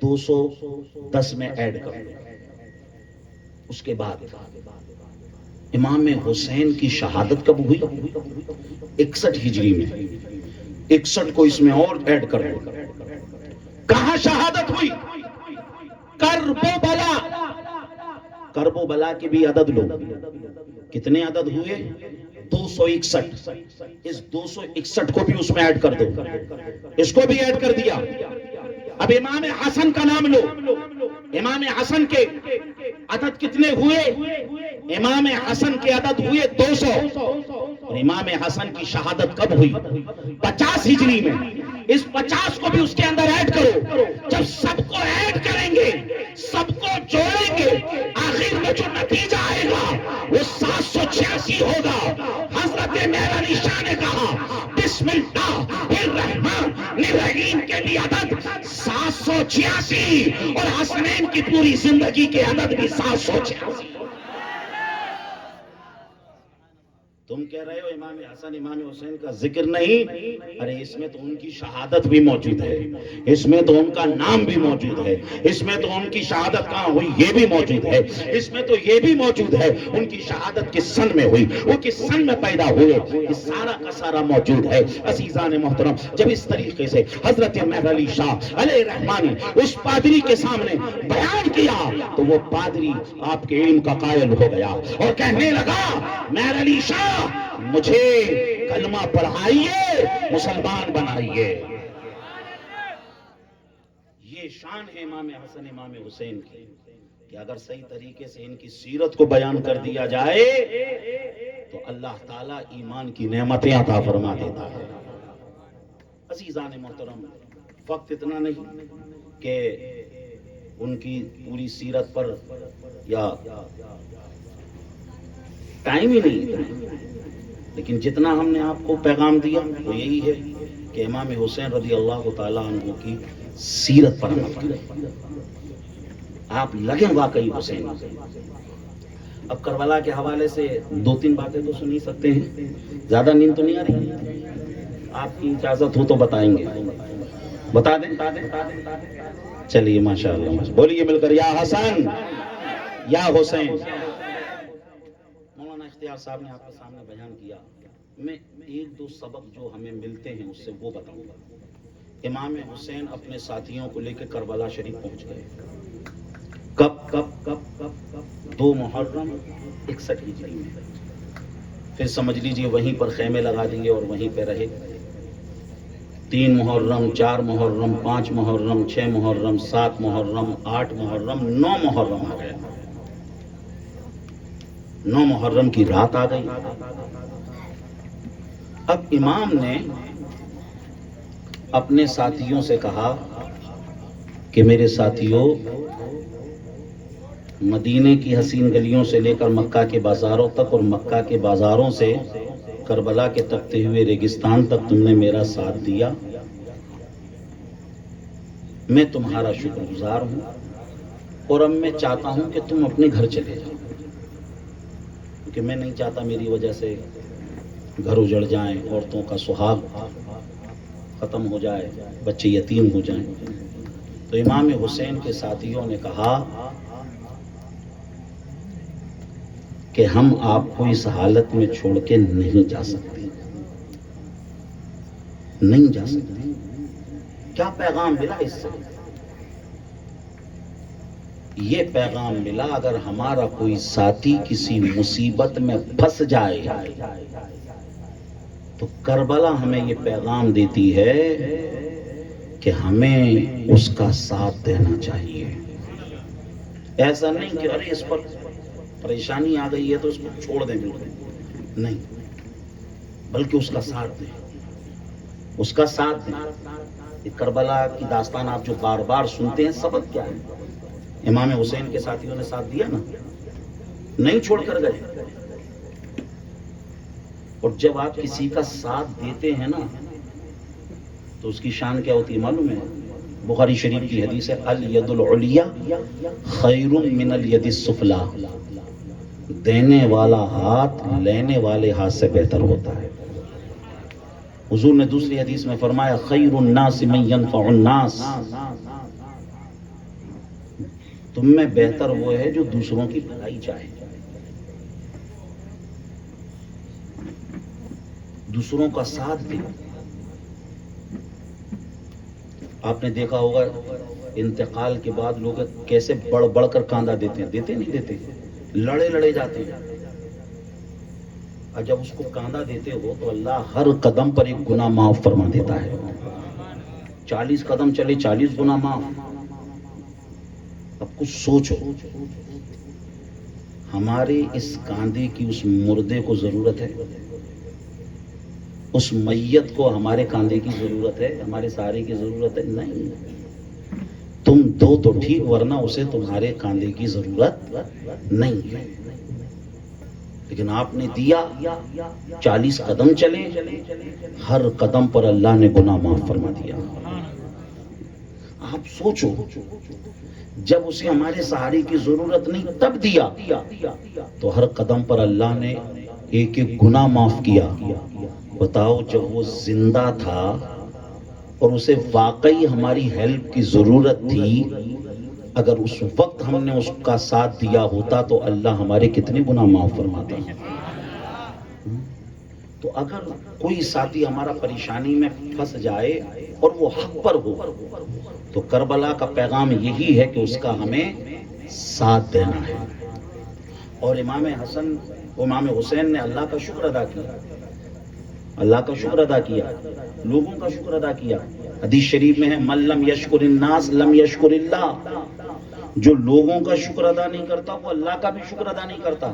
210 میں ایڈ کرو۔ اس کے بعد امام حسین کی شہادت کب ہوئی؟ 61 ہجری میں۔ 61 کو اس میں اور ایڈ کرو۔ کہاں شہادت ہوئی؟ کربلا۔ کربلا کی بھی عدد لو، کتنے عدد ہوئے؟ 261۔ اس 261 کو بھی اس میں ایڈ کر دو، اس کو بھی ایڈ کر دیا۔ اب امام حسن کا نام لو، امام حسن کے عدد کتنے ہوئے؟ امام حسن کے عدد ہوئے 200، اور امام حسن کی شہادت کب ہوئی؟ 50 ہجری میں۔ اس 50 کو بھی اس کے اندر ایڈ کرو۔ جب سب کو ایڈ کریں گے، سب کو جوڑیں گے، آخر میں جو نتیجہ آئے گا وہ 786 ہوگا۔ حضرت میر علی شاہ نے کہا بسم اللہ الرحمن الرحیم کے بھی عدد 786، اور حسنین کی پوری زندگی کے عدد بھی 786۔ تم کہہ رہے ہو امام حسن امام حسین کا ذکر نہیں، ارے اس میں تو ان کی شہادت بھی موجود ہے، اس میں تو ان کا نام بھی موجود ہے، اس میں تو ان کی شہادت کہاں ہوئی یہ بھی موجود ہے، اس میں تو یہ بھی موجود ہے ان کی شہادت کس سن میں ہوئی، وہ کس سن میں پیدا ہوئے، یہ سارا کا سارا موجود ہے۔ عزیزان محترم، جب اس طریقے سے حضرت میر علی شاہ علیہ الرحمن اس پادری کے سامنے بیان کیا تو وہ پادری آپ کے علم کا قائل ہو گیا اور کہنے لگا میر علی شاہ مجھے کلمہ پڑھائیے، مسلمان بنائیے۔ یہ شان ہے امام حسن امام حسین کی کہ اگر صحیح طریقے سے ان کی سیرت کو بیان کر دیا جائے تو اللہ تعالیٰ ایمان کی نعمتیں عطا فرما دیتا ہے۔ عزیزان محترم، وقت اتنا نہیں کہ ان کی پوری سیرت پر، یا ٹائم ہی نہیں، لیکن جتنا ہم نے آپ کو پیغام دیا وہ یہی ہے کہ امام حسین رضی اللہ تعالیٰ عنہ کی سیرت پر عمل کریں، آپ لگیں واقعی حسین۔ اب کربلا کے حوالے سے 2-3 باتیں تو سن ہی سکتے ہیں، زیادہ نیند تو نہیں آ رہی؟ آپ کی اجازت ہو تو بتائیں گے، بتا دیں؟ چلیے ماشاءاللہ، بولیے مل کر یا حسن یا حسین۔ مولانا اختیار صاحب نے آپ کے سامنے بیان کیا، میں 1-2 سبق جو ہمیں ملتے ہیں اس سے وہ بتاؤں گا۔ امام حسین اپنے ساتھیوں کو لے کے کربلا شریف پہنچ گئے، کب 2 محرم 61 ہجری میں۔ پھر سمجھ لیجئے وہیں پر خیمے لگا دیے اور وہیں پہ رہے۔ 3 محرم، 4 محرم، 5 محرم، 6 محرم، 7 محرم، 8 محرم، 9 محرم آ گیا۔ 9 محرم کی رات آ گئی۔ اب امام نے اپنے ساتھیوں سے کہا کہ میرے ساتھیوں، مدینے کی حسین گلیوں سے لے کر مکہ کے بازاروں تک اور مکہ کے بازاروں سے کربلا کے تپتے ہوئے ریگستان تک تم نے میرا ساتھ دیا، میں تمہارا شکر گزار ہوں، اور اب میں چاہتا ہوں کہ تم اپنے گھر چلے جاؤ، کیونکہ میں نہیں چاہتا میری وجہ سے گھر اجڑ جائیں، عورتوں کا سہاگ ختم ہو جائے، بچے یتیم ہو جائیں۔ تو امام حسین کے ساتھیوں نے کہا کہ ہم آپ کو اس حالت میں چھوڑ کے نہیں جا سکتے، نہیں جا سکتے۔ کیا پیغام ملا اس سے؟ یہ پیغام ملا اگر ہمارا کوئی ساتھی کسی مصیبت میں پھنس جائے تو کربلا ہمیں یہ پیغام دیتی ہے کہ ہمیں اس کا ساتھ دینا چاہیے۔ ایسا نہیں کہ ارے اس پر پریشانی آ گئی ہے تو اس کو چھوڑ دیں، نہیں، بلکہ اس کا ساتھ دیں، اس کا ساتھ دیں۔ یہ کربلا کی داستان آپ جو بار بار سنتے ہیں، سبب کیا ہے؟ امام حسین کے ساتھیوں نے ساتھ دیا نا، نہیں چھوڑ کر گئے۔ اور جب آپ کسی کا ساتھ دیتے ہیں نا تو اس کی شان کیا ہوتی ہے معلوم ہے؟ بخاری شریف کی حدیث ہے، الید العلیٰ خیر من الید السفلیٰ، دینے والا ہاتھ لینے والے ہاتھ سے بہتر ہوتا ہے۔ حضور نے دوسری حدیث میں فرمایا، خیر الناس من ینفع الناس، تم میں بہتر وہ ہے جو دوسروں کی بھلائی چاہے، دوسروں کا ساتھ دے۔ آپ نے دیکھا ہوگا انتقال کے بعد لوگ کیسے بڑھ بڑھ کر کاندھا دیتے ہیں، دیتے نہیں دیتے، لڑے لڑے جاتے ہیں۔ اور جب اس کو کاندھا دیتے ہو تو اللہ ہر قدم پر ایک گناہ معاف فرما دیتا ہے۔ 40 قدم چلے 40 گناہ معاف۔ اب کچھ سوچو، ہمارے اس کاندھے کی اس مردے کو ضرورت ہے؟ اس میت کو ہمارے کاندھے کی ضرورت ہے؟ ہمارے سہارے کی ضرورت ہے؟ نہیں۔ تم دو تو ٹھیک، ورنہ اسے تمہارے کاندھے کی ضرورت نہیں ہے۔ لیکن آپ نے دیا، 40 قدم چلے، ہر قدم پر اللہ نے گناہ معاف فرما دیا۔ آپ سوچو، جب اسے ہمارے سہارے کی ضرورت نہیں تب دیا تو ہر قدم پر اللہ نے ایک ایک گناہ معاف کیا۔ بتاؤ، جب وہ زندہ تھا اور اسے واقعی ہماری ہیلپ کی ضرورت تھی، اگر اس وقت ہم نے اس کا ساتھ دیا ہوتا تو اللہ ہمارے کتنے گناہ معاف فرماتا۔ تو اگر کوئی ساتھی ہمارا پریشانی میں پھنس جائے اور وہ حق پر ہو تو کربلا کا پیغام یہی ہے کہ اس کا ہمیں ساتھ دینا ہے۔ اور امام حسین نے اللہ کا شکر ادا کیا، اللہ کا شکر ادا کیا، لوگوں کا شکر ادا کیا۔ حدیث شریف میں ہے، من لم یشکر الناس لم یشکر اللہ، جو لوگوں کا شکر ادا نہیں کرتا وہ اللہ کا بھی شکر ادا نہیں کرتا۔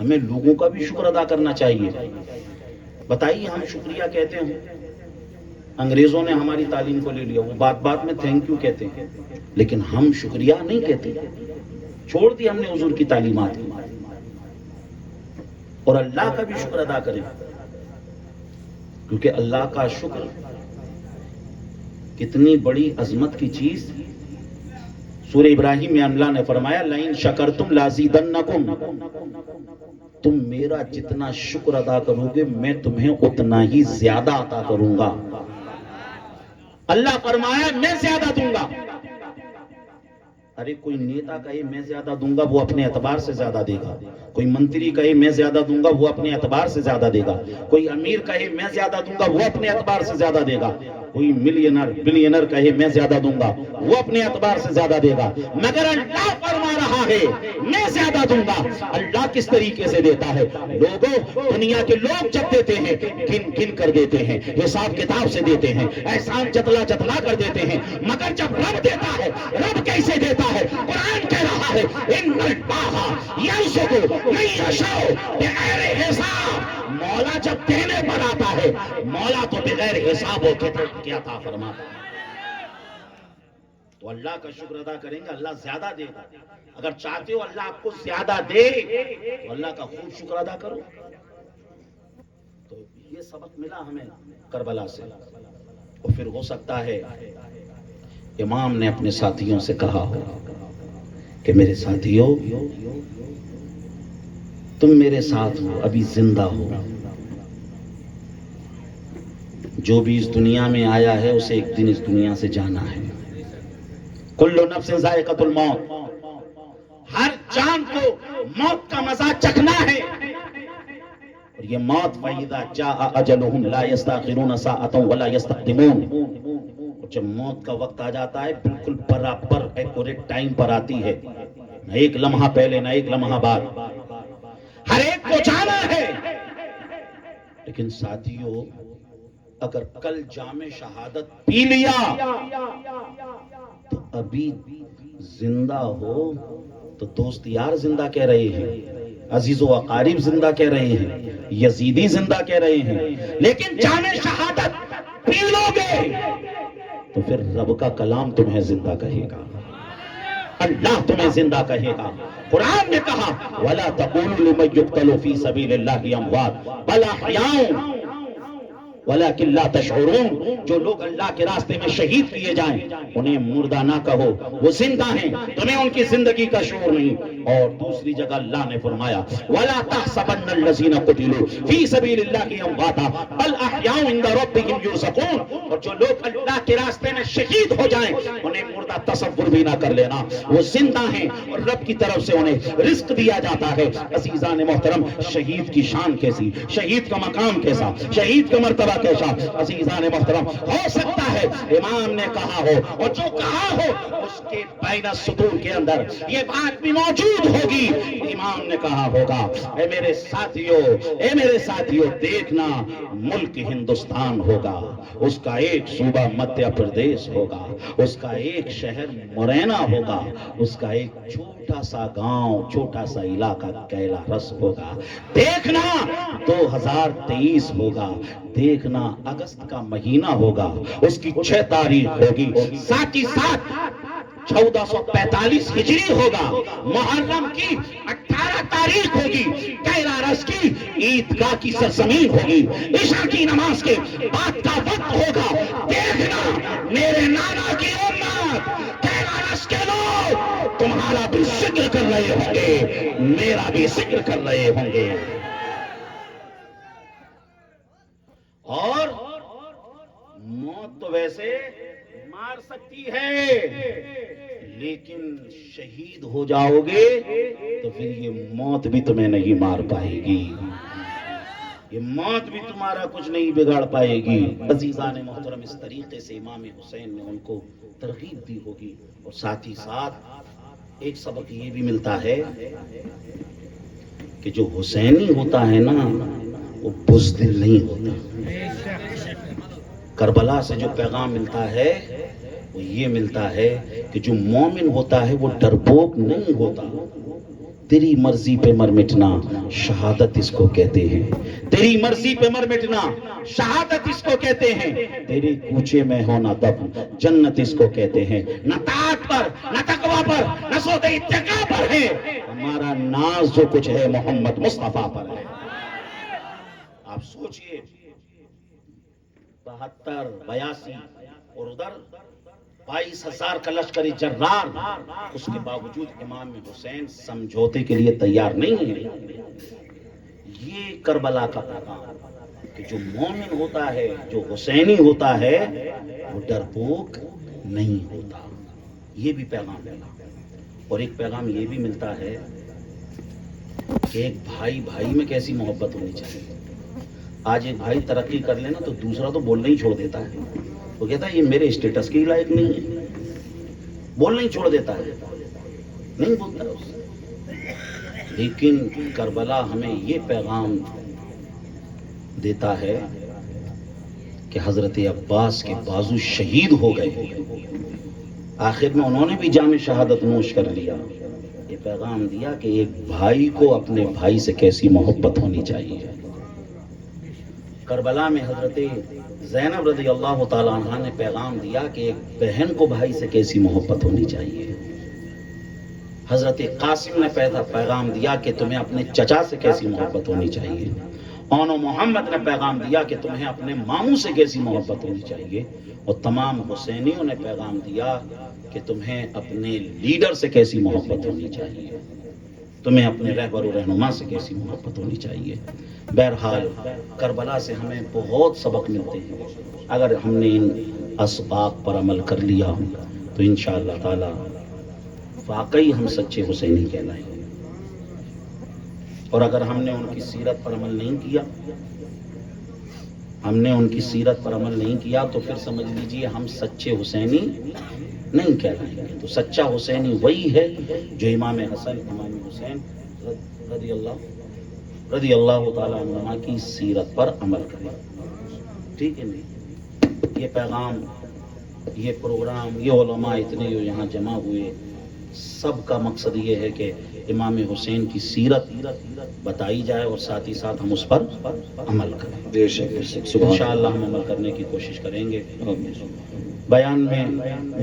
ہمیں لوگوں کا بھی شکر ادا کرنا چاہیے۔ بتائیے، ہم شکریہ کہتے ہیں، انگریزوں نے ہماری تعلیم کو لے لیا، وہ بات بات میں تھینک یو کہتے ہیں، لیکن ہم شکریہ نہیں کہتے، چھوڑ دی ہم نے حضور کی تعلیمات۔ اور اللہ کا بھی شکر ادا کریں، کیونکہ اللہ کا شکر کتنی بڑی عظمت کی چیز۔ سورہ ابراہیم میں اللہ نے فرمایا، لئن شکرتم لازیدنکم، تم میرا جتنا شکر ادا کرو گے میں تمہیں اتنا ہی زیادہ عطا کروں گا۔ اللہ فرمایا میں زیادہ دوں گا۔ ارے کوئی نیتا کہے میں زیادہ دوں گا، وہ اپنے اعتبار سے زیادہ دے گا۔ کوئی منتری کہے میں زیادہ دوں گا، وہ اپنے اعتبار سے زیادہ دے گا۔ کوئی امیر کہے میں زیادہ دوں گا، وہ اپنے اعتبار سے زیادہ دے گا۔ کوئی ملینر بلینر کہے میں زیادہ دوں گا، وہ اپنے اعتبار سے زیادہ دے گا۔ مگر اللہ فرما رہا ہے میں زیادہ دوں گا۔ اللہ کس طریقے سے دیتا ہے؟ لوگوں، دنیا کے لوگ جب دیتے ہیں گن گن کر دیتے ہیں، حساب کتاب سے دیتے ہیں، احسان جتلا جتلا کر دیتے ہیں، مگر جب رب دیتا ہے، رب کیسے دیتا ہے؟ قرآن کہہ رہا ہے، ان اللہ یرزق من یشاء بغیر حساب۔ مولا جب دینے پر آتا ہے، مولا تو بغیر حساب ہو کے کیا عطا فرماتا ہے۔ تو اللہ کا شکر ادا کریں گے، اللہ زیادہ دے گا۔ اگر چاہتے ہو اللہ آپ کو زیادہ دے تو اللہ کا خوب شکر ادا کرو۔ تو یہ سبق ملا ہمیں کربلا سے۔ اور پھر ہو سکتا ہے امام نے اپنے ساتھیوں سے کہا ہو کہ میرے ساتھیوں، تم میرے ساتھ ہو، ابھی زندہ ہو، جو بھی اس دنیا میں آیا ہے اسے ایک دن اس دنیا سے جانا ہے۔ کل نفس ذائقۃ الموت، ہر جان کو موت کا مزہ چکھنا ہے، اور یہ موت فَإِذَا جَاءَ أَجَلُهُمْ لَا يَسْتَأْخِرُونَ سَاعَةً وَلَا يَسْتَقْدِمُونَ، جب موت کا وقت آ جاتا ہے بالکل برابر ایکوریٹ ٹائم پر آتی ہے، نہ ایک لمحہ پہلے نہ ایک لمحہ بعد، ہر ایک کو جانا ہے۔ لیکن ساتھیو، اگر کل جام شہادت پی لیا تو ابھی زندہ ہو تو دوست یار زندہ کہہ رہے ہیں، عزیز و اقارب زندہ کہہ رہے ہیں، یزیدی زندہ کہہ رہے ہیں، لیکن جام شہادت پی لو گے تو پھر رب کا کلام تمہیں زندہ کہے گا، اللہ تمہیں زندہ کہے گا۔ قرآن نے کہا وَلَا تَقُولُوا لِمَن يُقْتَلُ فِي سَبِيلِ اللَّهِ أَمْوَاتٌ بَلْ أَحْيَاءٌ وَلَكِنْ لَا تَشْعُرُونَ، جو لوگ اللہ کے راستے میں شہید کیے جائیں انہیں مردہ نہ کہو، وہ زندہ ہیں، تمہیں ان کی زندگی کا شعور نہیں۔ اور دوسری جگہ اللہ نے فرمایا وَلَا تَحْسَبَنَّ الَّذِينَ قُتِلُوا فِي سَبِيلِ اللَّهِ أَمْوَاتًا بَلْ أَحْيَاءٌ عِندَ رَبِّهِمْ يُرْزَقُونَ، اور جو لوگ اللہ کے راستے میں شہید ہو جائیں انہیں مردہ تصور بھی نہ کر لینا، وہ زندہ ہیں اور رب کی طرف سے انہیں رزق دیا جاتا ہے۔ عزیزان محترم، شہید کی شان کیسی، شہید کا مقام کیسا، شہید کا مرتبہ کیسا، عزیزان محترم، ہو سکتا ہے امام نے کہا ہو اور جو کہا ہو اس کے بین السطور کے اندر یہ بات بھی موجود ہوگی، امام نے کہا ہوگا اے میرے ساتھیو، اے میرے ساتھیو، دیکھنا ملک ہندوستان ہوگا، اس کا ایک صوبہ مدھیہ پردیش ہوگا، اس کا ایک شہر مورینا ہوگا، اس کا ایک چھوٹا سا گاؤں، چھوٹا سا علاقہ کیلا رس ہوگا، دیکھنا 2023 ہوگا، دیکھنا اگست کا مہینہ ہوگا، اس کی 6 تاریخ ہوگی، ساتھ ہی ساتھ 1445 ہجری ہوگا، محرم کی 18 تاریخ ہوگی، کیلا رس کی عیدگاہ کی سرزمین ہوگی، عشاء کی نماز کے بعد کا وقت ہوگا، دیکھنا میرے نانا کی امت، کیلا رس کے لوگ تمہارا بھی ذکر کر رہے ہوں گے، میرا بھی ذکر کر رہے ہوں گے۔ اور موت تو ویسے مار سکتی ہے، لیکن شہید ہو جاؤ گے تو پھر یہ موت بھی تمہیں نہیں مار پائے گی، یہ موت بھی تمہارا کچھ نہیں بگاڑ پائے گی۔ عزیزان محترم، اس طریقے سے امام حسین نے ان کو ترغیب دی ہوگی، اور ساتھ ہی ساتھ ایک سبق یہ بھی ملتا ہے کہ جو حسینی ہوتا ہے نا وہ بزدل نہیں ہوتا۔ کربلا سے جو پیغام ملتا ہے وہ یہ ملتا ہے کہ جو مومن ہوتا ہے وہ ڈرپوک نہیں ہوتا۔ تیری مرضی پہ مر مٹنا شہادت اس کو کہتے ہیں، تیری مرضی پہ مر مٹنا شہادت اس کو کہتے ہیں، تیرے کوچے میں ہونا دفن جنت اس کو کہتے ہیں۔ نہ طاعت پر نہ تقوی پر نہ سود اتقاء پر ہے، ہمارا ناز جو کچھ ہے محمد مصطفیٰ پر ہے۔ آپ سوچئے 72 82 اور ادھر 22,000 کا لشکر جرار، اس کے باوجود امام حسین سمجھوتے کے لیے تیار نہیں ہے۔ یہ کربلا کا پیغام کہ جو مومن ہوتا ہے، جو حسینی ہوتا ہے، وہ ڈرپوک نہیں ہوتا، یہ بھی پیغام ملا۔ اور ایک پیغام یہ بھی ملتا ہے کہ ایک بھائی بھائی میں کیسی محبت ہونی چاہیے۔ آج ایک بھائی ترقی کر لینا تو دوسرا تو بولنا ہی چھوڑ دیتا ہے، وہ کہتا ہے یہ میرے اسٹیٹس کے لائق نہیں ہے، بولنا ہی چھوڑ دیتا ہے، نہیں بولتا اس سے۔ لیکن کربلا ہمیں یہ پیغام دیتا ہے کہ حضرت عباس کے بازو شہید ہو گئے، آخر میں انہوں نے بھی جام شہادت نوش کر لیا۔ یہ پیغام دیا کہ ایک بھائی کو اپنے بھائی سے کیسی محبت ہونی چاہیے۔ کربلا میں حضرت زینب رضی اللہ تعالیٰ عنہ نے پیغام دیا کہ ایک بہن کو بھائی سے کیسی محبت ہونی چاہیے۔ حضرت قاسم نے پیغام دیا کہ تمہیں اپنے چچا سے کیسی محبت ہونی چاہیے۔ اونو محمد نے پیغام دیا کہ تمہیں اپنے ماموں سے کیسی محبت ہونی چاہیے، اور تمام حسینیوں نے پیغام دیا کہ تمہیں اپنے لیڈر سے کیسی محبت ہونی چاہیے، تمہیں اپنے رہبر و رہنما سے کیسی محبت ہونی چاہیے۔ بہرحال کربلا سے ہمیں بہت سبق ملتے ہیں، اگر ہم نے ان اسباق پر عمل کر لیا تو انشاءاللہ تعالی واقعی ہم سچے حسینی کہلائیں گے۔ اور اگر ہم نے ان کی سیرت پر عمل نہیں کیا، ہم نے ان کی سیرت پر عمل نہیں کیا تو پھر سمجھ لیجئے ہم سچے حسینی نہیں کہلائیں گے۔ تو سچا حسینی وہی ہے جو امام حسن امام حسین رضی اللہ تعالیٰ عنہما کی سیرت پر عمل کرے۔ ٹھیک ہے نہیں؟ یہ پیغام، یہ پروگرام، یہ علماء اتنے جو یہاں جمع ہوئے، سب کا مقصد یہ ہے کہ امام حسین کی سیرت بتائی جائے اور ساتھ ہی ساتھ ہم اس پر عمل کریں۔ بے شک انشاءاللہ ہم عمل کرنے کی کوشش کریں گے۔ بیان میں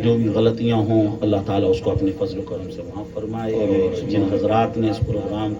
جو بھی غلطیاں ہوں اللہ تعالیٰ اس کو اپنے فضل و کرم سے معاف فرمائے۔ جن حضرات نے اس پروگرام